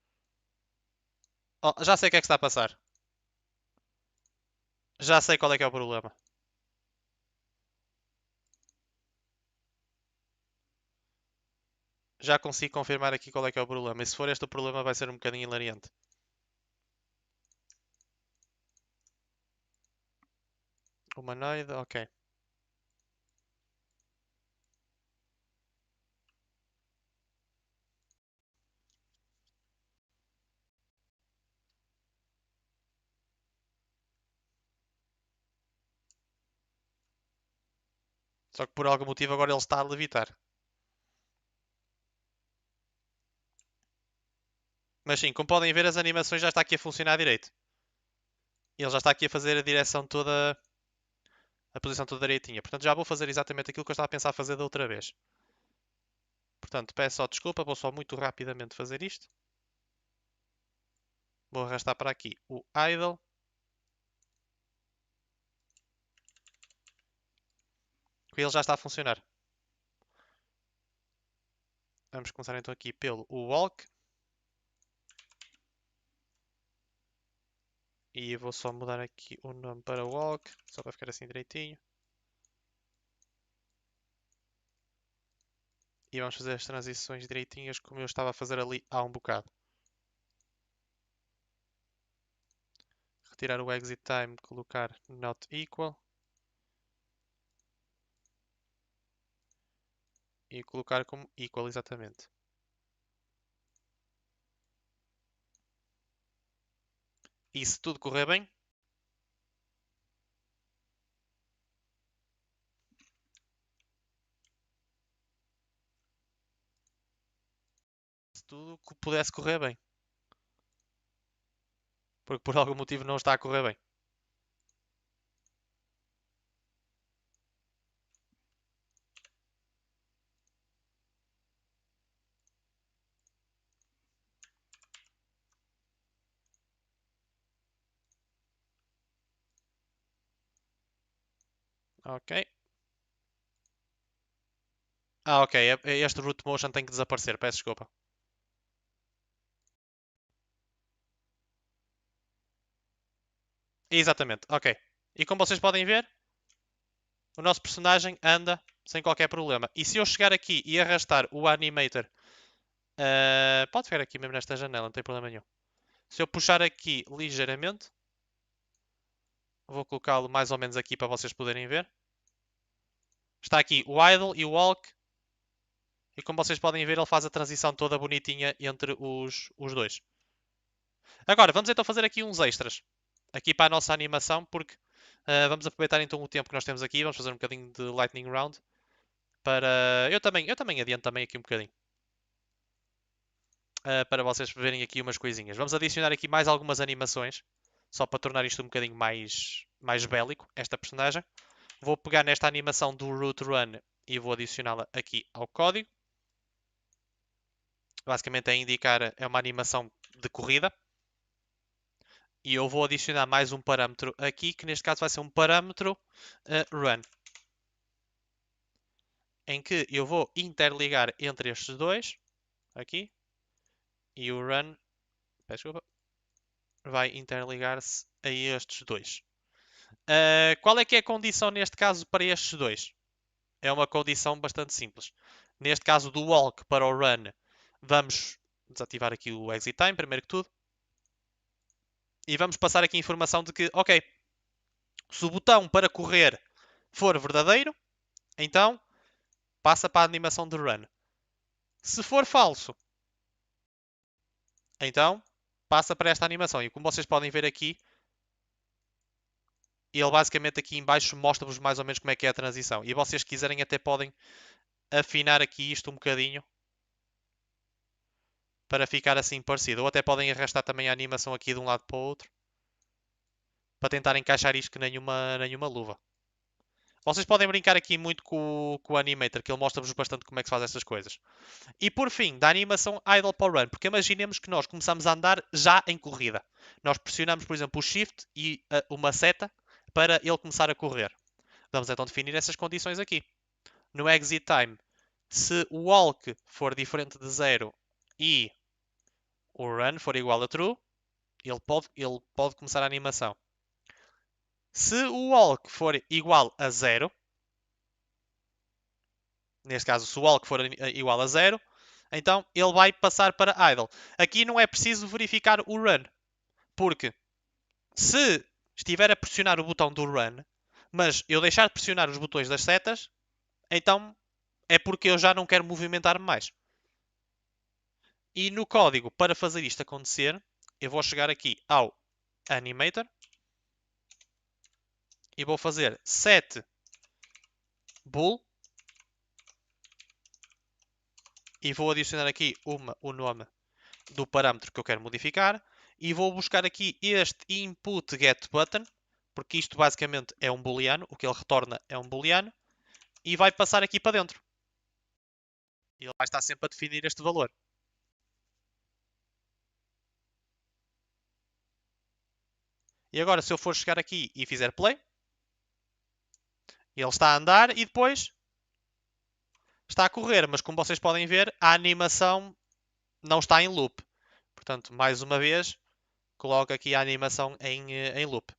Oh, já sei o que é que está a passar. Já sei qual é que é o problema. Já consigo confirmar aqui qual é que é o problema. E se for este o problema vai ser um bocadinho hilariante. Humanoide, ok. Só que por algum motivo agora ele está a levitar. Mas sim, como podem ver, as animações já está aqui a funcionar direito. E ele já está aqui a fazer a direção toda, a posição toda direitinha. Portanto, já vou fazer exatamente aquilo que eu estava a pensar fazer da outra vez. Portanto, peço só desculpa, vou só muito rapidamente fazer isto. Vou arrastar para aqui o idle. Que ele já está a funcionar. Vamos começar então aqui pelo walk. E vou só mudar aqui o nome para walk, só para ficar assim direitinho. E vamos fazer as transições direitinhas como eu estava a fazer ali há um bocado. Retirar o exit time, colocar not equal. E colocar como equal exatamente. E se tudo correr bem, se tudo pudesse correr bem. Porque por algum motivo não está a correr bem. Ok. Ah, ok. Este root motion tem que desaparecer. Peço desculpa. Exatamente. Ok. E como vocês podem ver, o nosso personagem anda sem qualquer problema. E se eu chegar aqui e arrastar o animator, pode ficar aqui mesmo nesta janela, não tem problema nenhum. Se eu puxar aqui ligeiramente, vou colocá-lo mais ou menos aqui para vocês poderem ver. Está aqui o idle e o walk. E como vocês podem ver, ele faz a transição toda bonitinha entre os dois. Agora, vamos então fazer aqui uns extras. Aqui para a nossa animação, porque vamos aproveitar então o tempo que nós temos aqui. Vamos fazer um bocadinho de lightning round. Para... eu também adianto também aqui um bocadinho. Para vocês verem aqui umas coisinhas. Vamos adicionar aqui mais algumas animações. Só para tornar isto um bocadinho mais bélico, esta personagem. Vou pegar nesta animação do root run e vou adicioná-la aqui ao código. Basicamente é indicar, é uma animação de corrida. E eu vou adicionar mais um parâmetro aqui, que neste caso vai ser um parâmetro run. Em que eu vou interligar entre estes dois, aqui, e o run, peço desculpa, vai interligar-se a estes dois. Qual é que é a condição neste caso para estes dois? É uma condição bastante simples. Neste caso do walk para o run, vamos desativar aqui o exit time, primeiro que tudo. E vamos passar aqui a informação de que, ok, Se o botão para correr for verdadeiro, então passa para a animação de run. Se for falso, então passa para esta animação. E como vocês podem ver aqui, ele basicamente aqui em baixo mostra-vos mais ou menos como é que é a transição. E vocês quiserem até podem afinar aqui isto um bocadinho para ficar assim parecido. Ou até podem arrastar também a animação aqui de um lado para o outro para tentar encaixar isto que nenhuma luva. Vocês podem brincar aqui muito com o Animator, que ele mostra-vos bastante como é que se faz essas coisas. E por fim, da animação idle para o run, porque imaginemos que nós começamos a andar já em corrida. Nós pressionamos, por exemplo, o shift e uma seta para ele começar a correr. Vamos então definir essas condições aqui. No exit time, se o walk for diferente de 0 e o run for igual a true, ele pode começar a animação. Se o walk for igual a 0, neste caso, se o walk for igual a 0, então ele vai passar para idle. Aqui não é preciso verificar o run, porque se estiver a pressionar o botão do run, mas eu deixar de pressionar os botões das setas, então é porque eu já não quero movimentar-me mais. E no código, para fazer isto acontecer, eu vou chegar aqui ao Animator e vou fazer set bool e vou adicionar aqui o nome do parâmetro que eu quero modificar e vou buscar aqui este input get button, porque isto basicamente é um booleano, o que ele retorna é um booleano, e vai passar aqui para dentro. E ele vai estar sempre a definir este valor. E agora, se eu for chegar aqui e fizer play, ele está a andar e depois está a correr, mas como vocês podem ver, a animação não está em loop. Portanto, mais uma vez, coloco aqui a animação em loop.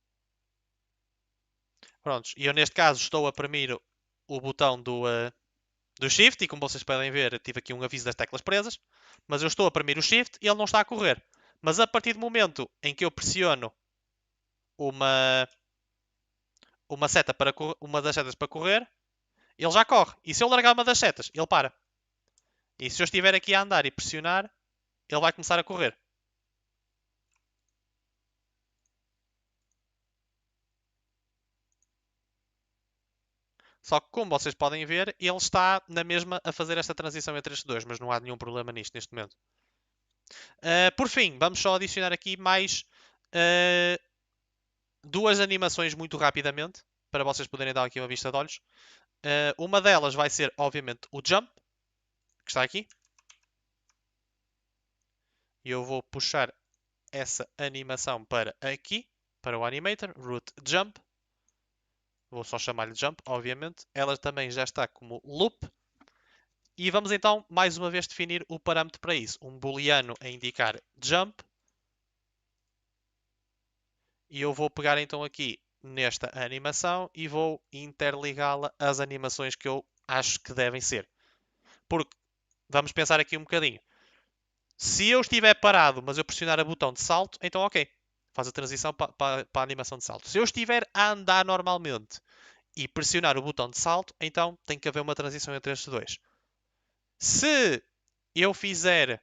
Prontos, e eu neste caso estou a premir o botão do Shift e como vocês podem ver, tive aqui um aviso das teclas presas, mas eu estou a premir o Shift e ele não está a correr. Mas a partir do momento em que eu pressiono uma das setas para correr, ele já corre. E se eu largar uma das setas, ele para. E se eu estiver aqui a andar e pressionar, ele vai começar a correr. Só que como vocês podem ver, ele está na mesma a fazer esta transição entre estes dois, mas não há nenhum problema nisto neste momento. Por fim, vamos só adicionar aqui mais duas animações muito rapidamente, para vocês poderem dar aqui uma vista de olhos. Uma delas vai ser, obviamente, o jump, que está aqui. E eu vou puxar essa animação para aqui, para o animator, root jump. Vou só chamar-lhe jump, obviamente. Ela também já está como loop. E vamos então, mais uma vez, definir o parâmetro para isso. Um booleano a indicar jump. E eu vou pegar então aqui nesta animação e vou interligá-la às animações que eu acho que devem ser. Porque, vamos pensar aqui um bocadinho. Se eu estiver parado, mas eu pressionar o botão de salto, então ok. Faz a transição para a animação de salto. Se eu estiver a andar normalmente e pressionar o botão de salto, então tem que haver uma transição entre estes dois. Se eu fizer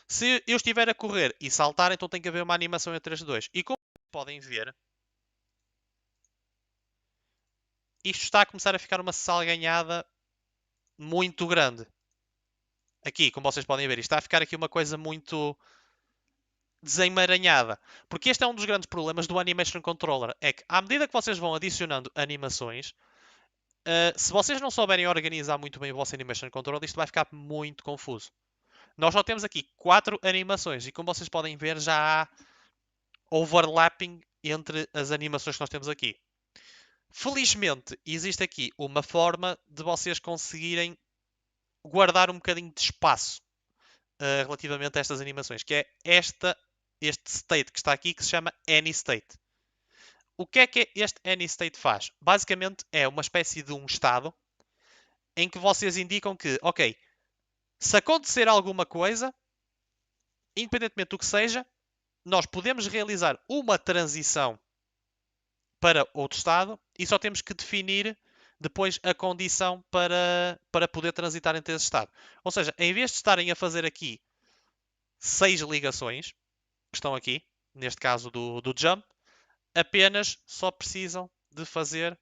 se eu estiver a correr e saltar, então tem que haver uma animação entre estes dois. E como podem ver, isto está a começar a ficar uma salganhada muito grande. Aqui, como vocês podem ver, isto está a ficar aqui uma coisa muito desemaranhada. Porque este é um dos grandes problemas do Animation Controller. É que, à medida que vocês vão adicionando animações, se vocês não souberem organizar muito bem o vosso Animation Controller, isto vai ficar muito confuso. Nós só temos aqui 4 animações e como vocês podem ver já há overlapping entre as animações que nós temos aqui. Felizmente existe aqui uma forma de vocês conseguirem guardar um bocadinho de espaço relativamente a estas animações, que é este state que está aqui que se chama AnyState. O que é que este AnyState faz? Basicamente é uma espécie de um estado em que vocês indicam que, ok, se acontecer alguma coisa, independentemente do que seja, nós podemos realizar uma transição para outro estado e só temos que definir depois a condição para poder transitar entre esse estado. Ou seja, em vez de estarem a fazer aqui 6 ligações, que estão aqui, neste caso do jump, apenas só precisam de fazer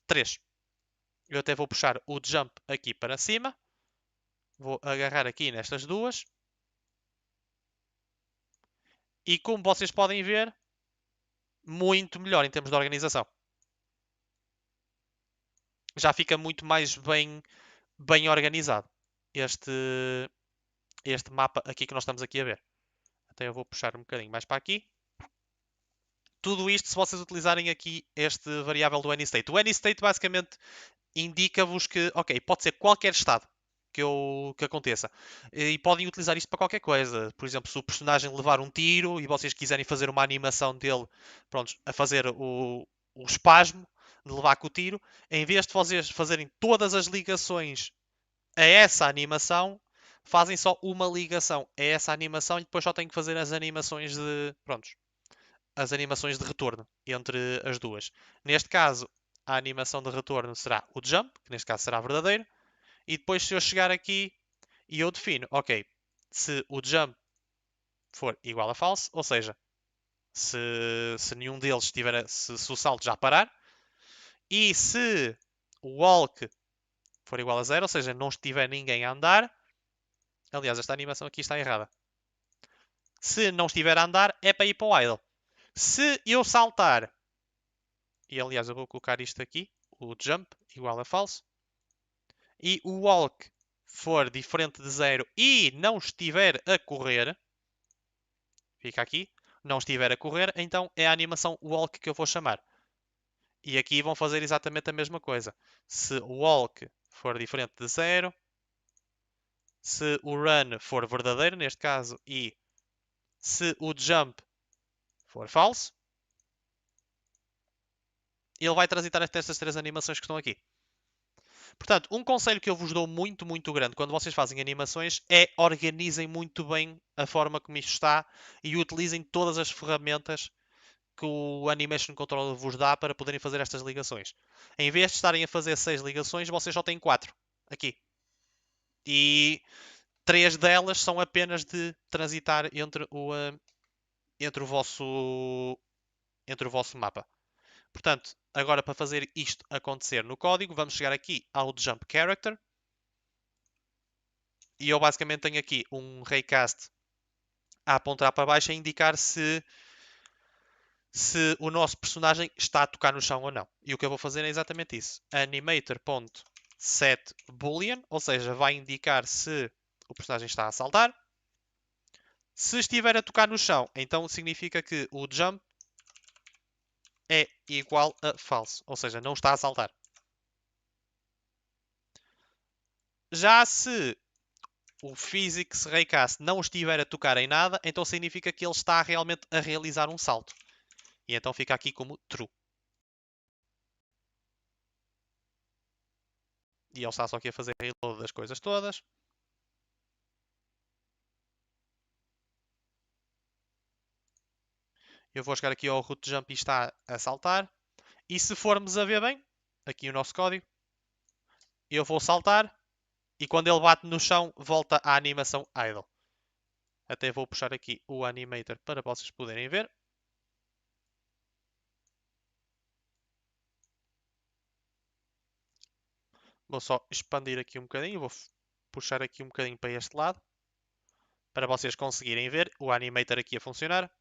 3. Eu até vou puxar o jump aqui para cima. Vou agarrar aqui nestas duas. E como vocês podem ver, muito melhor em termos de organização. Já fica muito mais bem organizado este mapa aqui que nós estamos aqui a ver. Até eu vou puxar um bocadinho mais para aqui. Tudo isto se vocês utilizarem aqui este variável do AnyState. O AnyState basicamente indica-vos que, ok, pode ser qualquer estado que aconteça. E podem utilizar isto para qualquer coisa. Por exemplo, se o personagem levar um tiro e vocês quiserem fazer uma animação dele, pronto, a fazer o espasmo de levar com o tiro, em vez de vocês fazerem todas as ligações a essa animação, fazem só uma ligação a essa animação e depois só têm que fazer as animações de, pronto, as animações de retorno entre as duas. Neste caso, a animação de retorno será o jump, que neste caso será verdadeiro, e depois se eu chegar aqui e eu defino, ok, se o jump for igual a false, ou seja, se nenhum deles estiver, se o salto já parar, e se o walk for igual a zero, ou seja, não estiver ninguém a andar, aliás, esta animação aqui está errada. Se não estiver a andar, é para ir para o idle. Se eu saltar, e aliás eu vou colocar isto aqui, o jump igual a falso, e o walk for diferente de zero e não estiver a correr, fica aqui, não estiver a correr, então é a animação walk que eu vou chamar. E aqui vão fazer exatamente a mesma coisa. Se o walk for diferente de zero, se o run for verdadeiro, neste caso, e se o jump for falso, ele vai transitar até estas 3 animações que estão aqui. Portanto, um conselho que eu vos dou muito, muito grande quando vocês fazem animações é organizem muito bem a forma como isto está e utilizem todas as ferramentas que o Animation Controller vos dá para poderem fazer estas ligações. Em vez de estarem a fazer 6 ligações, vocês só têm 4 aqui. E 3 delas são apenas de transitar entre o vosso mapa. Portanto, agora para fazer isto acontecer no código, vamos chegar aqui ao Jump Character. E eu basicamente tenho aqui um raycast a apontar para baixo a indicar se o nosso personagem está a tocar no chão ou não. E o que eu vou fazer é exatamente isso. Animator.setBoolean, ou seja, vai indicar se o personagem está a saltar. Se estiver a tocar no chão, então significa que o jump é igual a falso, ou seja, não está a saltar. Já se o Physics Raycast não estiver a tocar em nada, então significa que ele está realmente a realizar um salto. E então fica aqui como true. E ele está só aqui a fazer reload das coisas todas. Eu vou chegar aqui ao root jump e está a saltar. E se formos a ver bem, aqui o nosso código, eu vou saltar e quando ele bate no chão, volta à animação idle. Até vou puxar aqui o animator para vocês poderem ver. Vou só expandir aqui um bocadinho, vou puxar aqui um bocadinho para este lado, para vocês conseguirem ver o animator aqui a funcionar.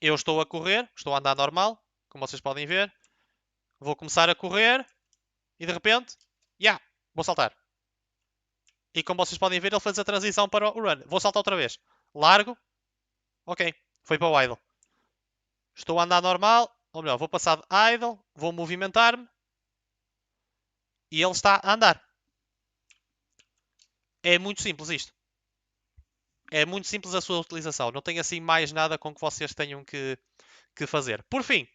Eu estou a correr, estou a andar normal, como vocês podem ver. Vou começar a correr e de repente, vou saltar. E como vocês podem ver, ele fez a transição para o run. Vou saltar outra vez. Largo. Ok, foi para o idle. Estou a andar normal, ou melhor, vou passar de idle, vou movimentar-me e ele está a andar. É muito simples isto. É muito simples a sua utilização. Não tem assim mais nada com que vocês tenham que fazer. Por fim,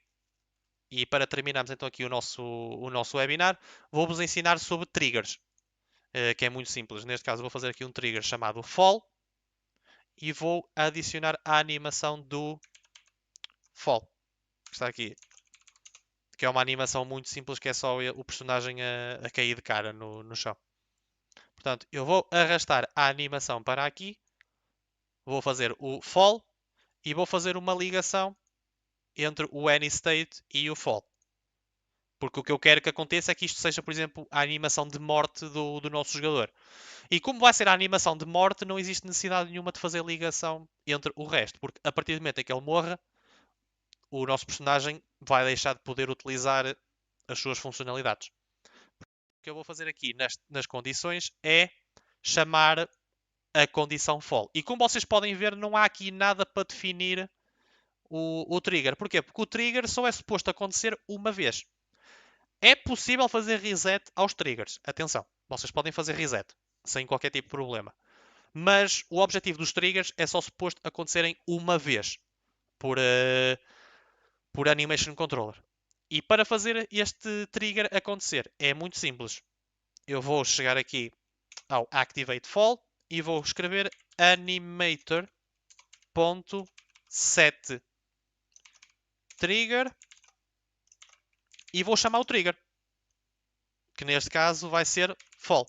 e para terminarmos então aqui o nosso webinar, vou-vos ensinar sobre triggers, que é muito simples. Neste caso vou fazer aqui um trigger chamado fall. e vou adicionar a animação do fall, que está aqui. Que é uma animação muito simples, que é só o personagem a cair de cara no chão. Portanto, eu vou arrastar a animação para aqui, vou fazer o fall e vou fazer uma ligação entre o AnyState e o fall. Porque o que eu quero que aconteça é que isto seja, por exemplo, a animação de morte do nosso jogador. E como vai ser a animação de morte, não existe necessidade nenhuma de fazer ligação entre o resto. Porque a partir do momento em que ele morra, o nosso personagem vai deixar de poder utilizar as suas funcionalidades. O que eu vou fazer aqui nas condições é chamar a condição fall. E como vocês podem ver, não há aqui nada para definir o trigger. Porquê? Porque o trigger só é suposto acontecer uma vez. É possível fazer reset aos triggers. Atenção, vocês podem fazer reset sem qualquer tipo de problema. Mas o objetivo dos triggers é só suposto acontecerem uma vez por Animation Controller. E para fazer este trigger acontecer é muito simples. Eu vou chegar aqui ao Activate Fall e vou escrever animator.set trigger e vou chamar o trigger, que neste caso vai ser fall.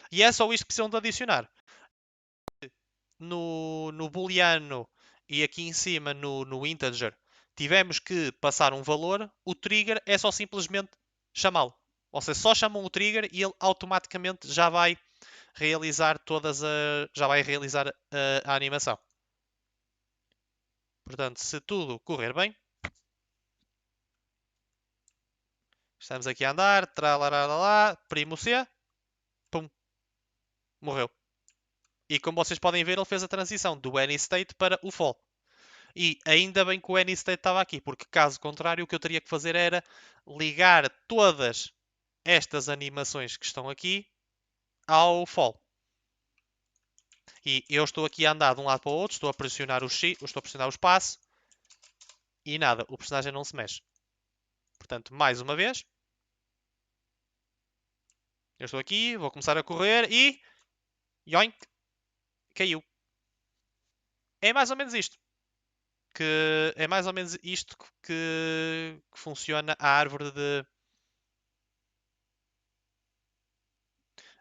E é só isto que precisam de adicionar. No booleano e aqui em cima no integer tivemos que passar um valor, o trigger é só simplesmente chamá-lo. Ou seja, só chamam o trigger e ele automaticamente já vai realizar a animação. Portanto, se tudo correr bem, estamos aqui a andar, tralalala, primo C, pum, morreu. E como vocês podem ver, ele fez a transição do AnyState para o fall. E ainda bem que o AnyState estava aqui, porque caso contrário, o que eu teria que fazer era ligar todas estas animações que estão aqui ao fall. E eu estou aqui a andar de um lado para o outro, estou a pressionar o X, estou a pressionar o espaço e nada, o personagem não se mexe. Portanto, mais uma vez, eu estou aqui, vou começar a correr e yoink, caiu. É mais ou menos isto. É mais ou menos isto que funciona a árvore de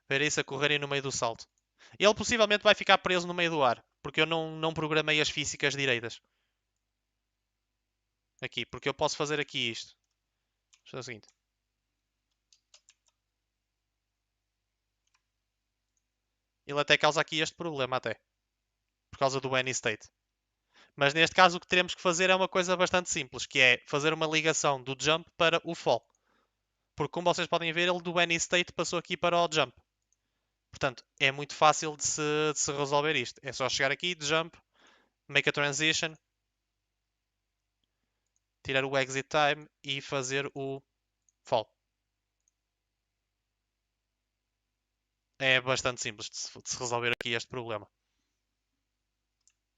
ver isso a correrem no meio do salto. Ele possivelmente vai ficar preso no meio do ar, porque eu não programei as físicas direitas. Aqui, porque eu posso fazer aqui isto. Isto é o seguinte. Ele até causa aqui este problema até. Por causa do AnyState. Mas neste caso o que teremos que fazer é uma coisa bastante simples, que é fazer uma ligação do jump para o fall. Porque como vocês podem ver, ele do AnyState passou aqui para o jump. Portanto, é muito fácil de se resolver isto. É só chegar aqui, de jump, make a transition, tirar o exit time e fazer o fall. É bastante simples de se resolver aqui este problema.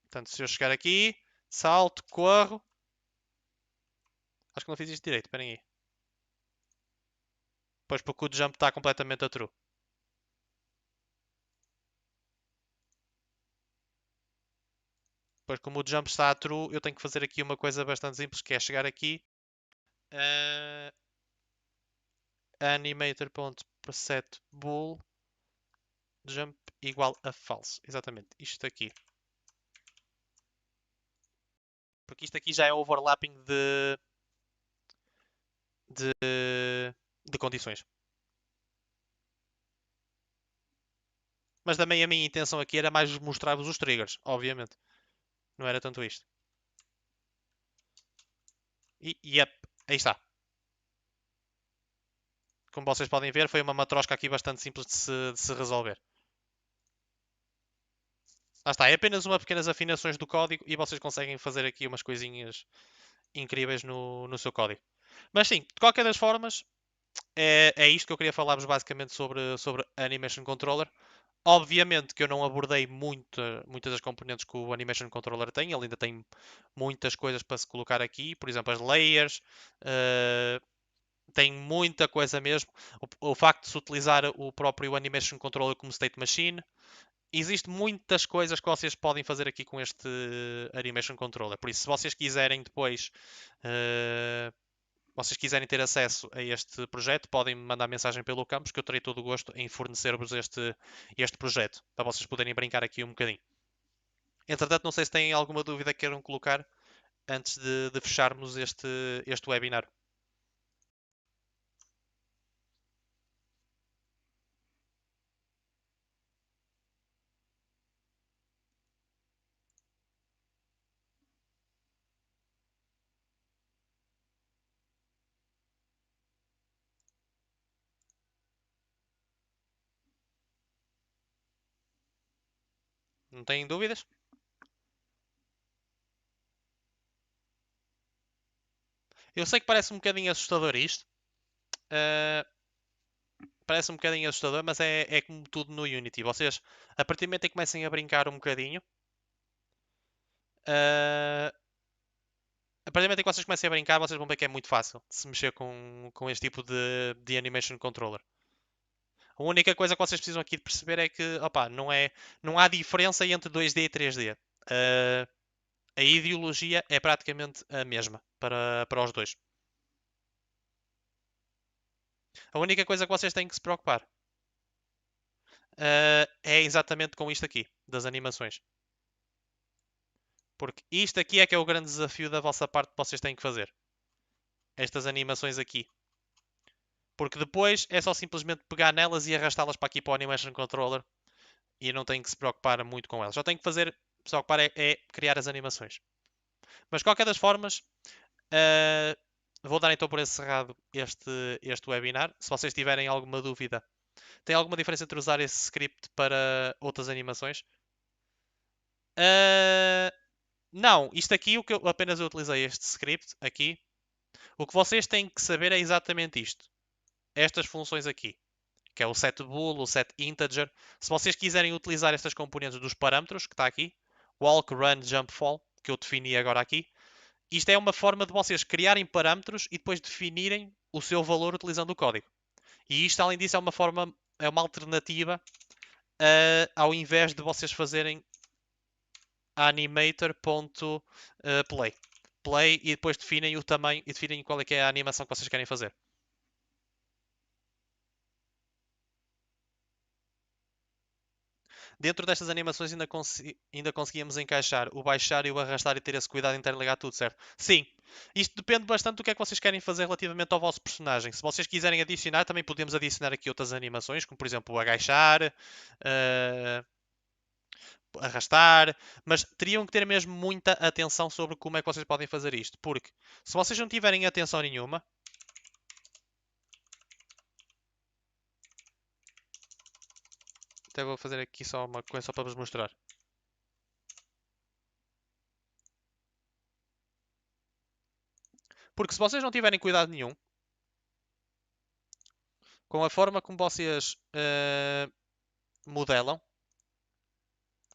Portanto, se eu chegar aqui, salto, corro. Acho que não fiz isto direito, esperem aí. Pois porque o jump está completamente a true. Pois como o jump está a true, eu tenho que fazer aqui uma coisa bastante simples, que é chegar aqui. Animator.set bool jump igual a false. Exatamente, isto aqui. Porque isto aqui já é overlapping de condições. Mas também a minha intenção aqui era mais mostrar-vos os triggers, obviamente. Não era tanto isto. E, yep, aí está. Como vocês podem ver, foi uma matrosca aqui bastante simples de se resolver. Lá está, é apenas uma pequenas afinações do código e vocês conseguem fazer aqui umas coisinhas incríveis no seu código. Mas sim, de qualquer das formas, é isto que eu queria falar-vos basicamente sobre Animation Controller. Obviamente que eu não abordei muitas das componentes que o Animation Controller tem, ele ainda tem muitas coisas para se colocar aqui, por exemplo, as layers, tem muita coisa mesmo. O facto de se utilizar o próprio Animation Controller como state machine, Existem muitas coisas que vocês podem fazer aqui com este Animation Controller. Por isso, se vocês quiserem depois, vocês quiserem ter acesso a este projeto, podem me mandar mensagem pelo campus que eu terei todo o gosto em fornecer-vos este projeto, para vocês poderem brincar aqui um bocadinho. Entretanto, não sei se têm alguma dúvida que queiram colocar antes de fecharmos este webinar. Não têm dúvidas? Eu sei que parece um bocadinho assustador isto. Uh, Parece um bocadinho assustador, mas é como tudo no Unity. Vocês, a partir do momento em que comecem a brincar um bocadinho, uh, a partir do momento em que vocês comecem a brincar, vocês vão ver que é muito fácil de se mexer com este tipo de Animation Controller. A única coisa que vocês precisam aqui de perceber é que, opa, não há diferença entre 2D e 3D. A ideologia é praticamente a mesma para os dois. A única coisa que vocês têm que se preocupar é exatamente com isto aqui, das animações. Porque isto aqui é que é o grande desafio da vossa parte que vocês têm que fazer. Estas animações aqui. Porque depois é só simplesmente pegar nelas e arrastá-las para aqui para o Animation Controller e não têm que se preocupar muito com elas. Só têm que fazer, se preocupar é criar as animações. Mas de qualquer das formas, uh, vou dar então por encerrado este webinar. Se vocês tiverem alguma dúvida, tem alguma diferença entre usar esse script para outras animações? Não, isto aqui, o que eu apenas utilizei este script aqui. O que vocês têm que saber é exatamente isto. Estas funções aqui, que é o setBool, o setInteger. Se vocês quiserem utilizar estas componentes dos parâmetros, que está aqui, walk, run, jump, fall, que eu defini agora aqui, isto é uma forma de vocês criarem parâmetros e depois definirem o seu valor utilizando o código. E isto, além disso, é uma alternativa ao invés de vocês fazerem animator.play. Play e depois definem o tamanho e definem qual é que é a animação que vocês querem fazer. Dentro destas animações ainda conseguíamos encaixar o baixar e o arrastar e ter esse cuidado de interligar tudo, certo? Sim. Isto depende bastante do que é que vocês querem fazer relativamente ao vosso personagem. Se vocês quiserem adicionar, também podemos adicionar aqui outras animações, como por exemplo o agachar, arrastar, mas teriam que ter mesmo muita atenção sobre como é que vocês podem fazer isto, porque se vocês não tiverem atenção nenhuma, até vou fazer aqui só uma coisa só para vos mostrar. Porque se vocês não tiverem cuidado nenhum com a forma como vocês modelam,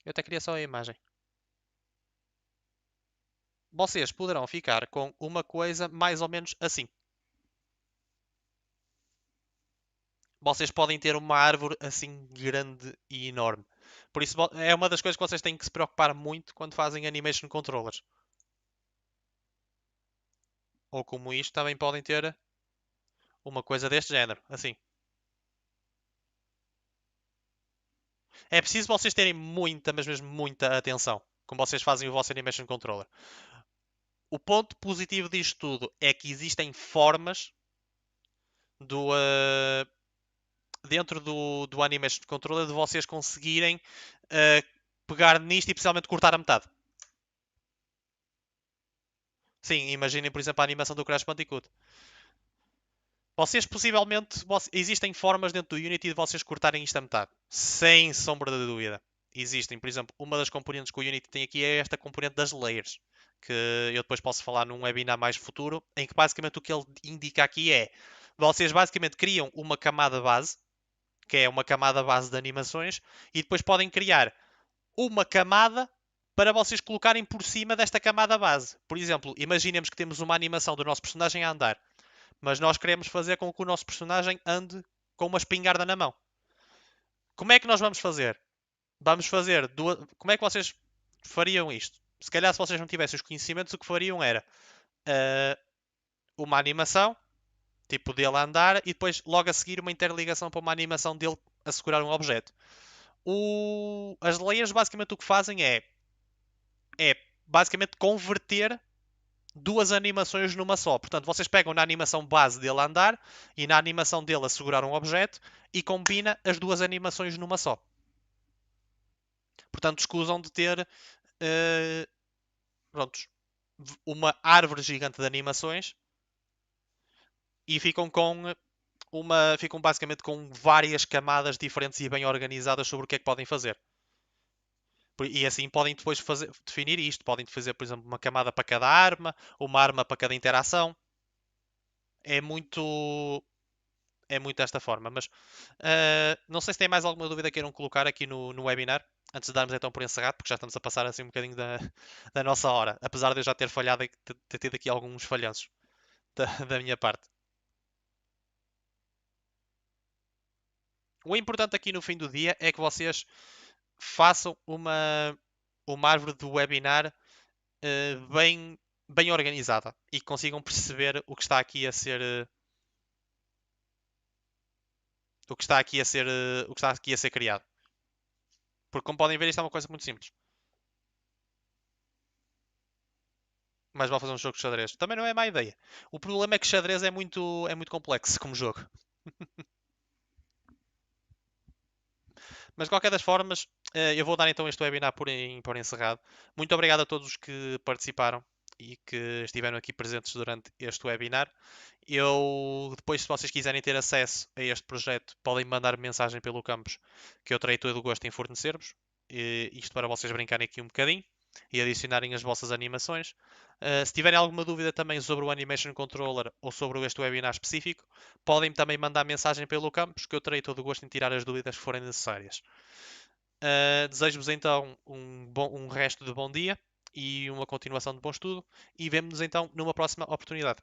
eu até queria só a imagem. Vocês poderão ficar com uma coisa mais ou menos assim. Vocês podem ter uma árvore assim grande e enorme. Por isso é uma das coisas que vocês têm que se preocupar muito quando fazem animation controllers. Ou como isto, também podem ter uma coisa deste género, assim. É preciso vocês terem muita, mas mesmo muita atenção como vocês fazem o vosso animation controller. O ponto positivo disto tudo é que existem formas dentro do Animation Controller de vocês conseguirem pegar nisto e precisamente cortar a metade. Sim, imaginem por exemplo a animação do Crash Bandicoot. Vocês possivelmente existem formas dentro do Unity de vocês cortarem isto a metade, sem sombra de dúvida. Existem, por exemplo, uma das componentes que o Unity tem aqui é esta componente das layers, que eu depois posso falar num webinar mais futuro, em que basicamente o que ele indica aqui é vocês basicamente criam uma camada base, que é uma camada base de animações, e depois podem criar uma camada para vocês colocarem por cima desta camada base. Por exemplo, imaginemos que temos uma animação do nosso personagem a andar, mas nós queremos fazer com que o nosso personagem ande com uma espingarda na mão. Como é que nós vamos fazer? Vamos fazer duas. Como é que vocês fariam isto? Se calhar, se vocês não tivessem os conhecimentos, o que fariam era uh, uma animação, tipo dele a andar, e depois logo a seguir uma interligação para uma animação dele a segurar um objeto. As layers basicamente o que fazem é basicamente converter duas animações numa só. Portanto, vocês pegam na animação base dele a andar e na animação dele a segurar um objeto e combina as duas animações numa só. Portanto, escusam de ter prontos, uma árvore gigante de animações e ficam basicamente com várias camadas diferentes e bem organizadas sobre o que é que podem fazer. E assim podem depois definir isto. Podem fazer, por exemplo, uma camada para cada arma, uma arma para cada interação. É muito, é muito desta forma. Mas não sei se tem mais alguma dúvida que queiram colocar aqui no webinar. Antes de darmos então por encerrado, porque já estamos a passar assim um bocadinho da nossa hora. Apesar de eu já ter falhado e ter tido aqui alguns falhanços da minha parte. O importante aqui no fim do dia é que vocês façam uma árvore do webinar bem organizada e que consigam perceber o que está aqui a ser o que está aqui a ser o que está aqui a ser criado. Porque como podem ver, isto é uma coisa muito simples. Mas vale fazer um jogo de xadrez. Também não é má ideia. O problema é que xadrez é muito complexo como jogo. Mas de qualquer das formas, eu vou dar então este webinar por encerrado. Muito obrigado a todos os que participaram e que estiveram aqui presentes durante este webinar. Eu, depois, se vocês quiserem ter acesso a este projeto, podem mandar mensagem pelo campus que eu terei todo o gosto em fornecer-vos. Isto para vocês brincarem aqui um bocadinho e adicionarem as vossas animações. Se tiverem alguma dúvida também sobre o Animation Controller ou sobre este webinar específico, podem também mandar mensagem pelo campus que eu terei todo o gosto em tirar as dúvidas que forem necessárias. Desejo-vos então um resto de bom dia e uma continuação de bom estudo e vemo-nos então numa próxima oportunidade.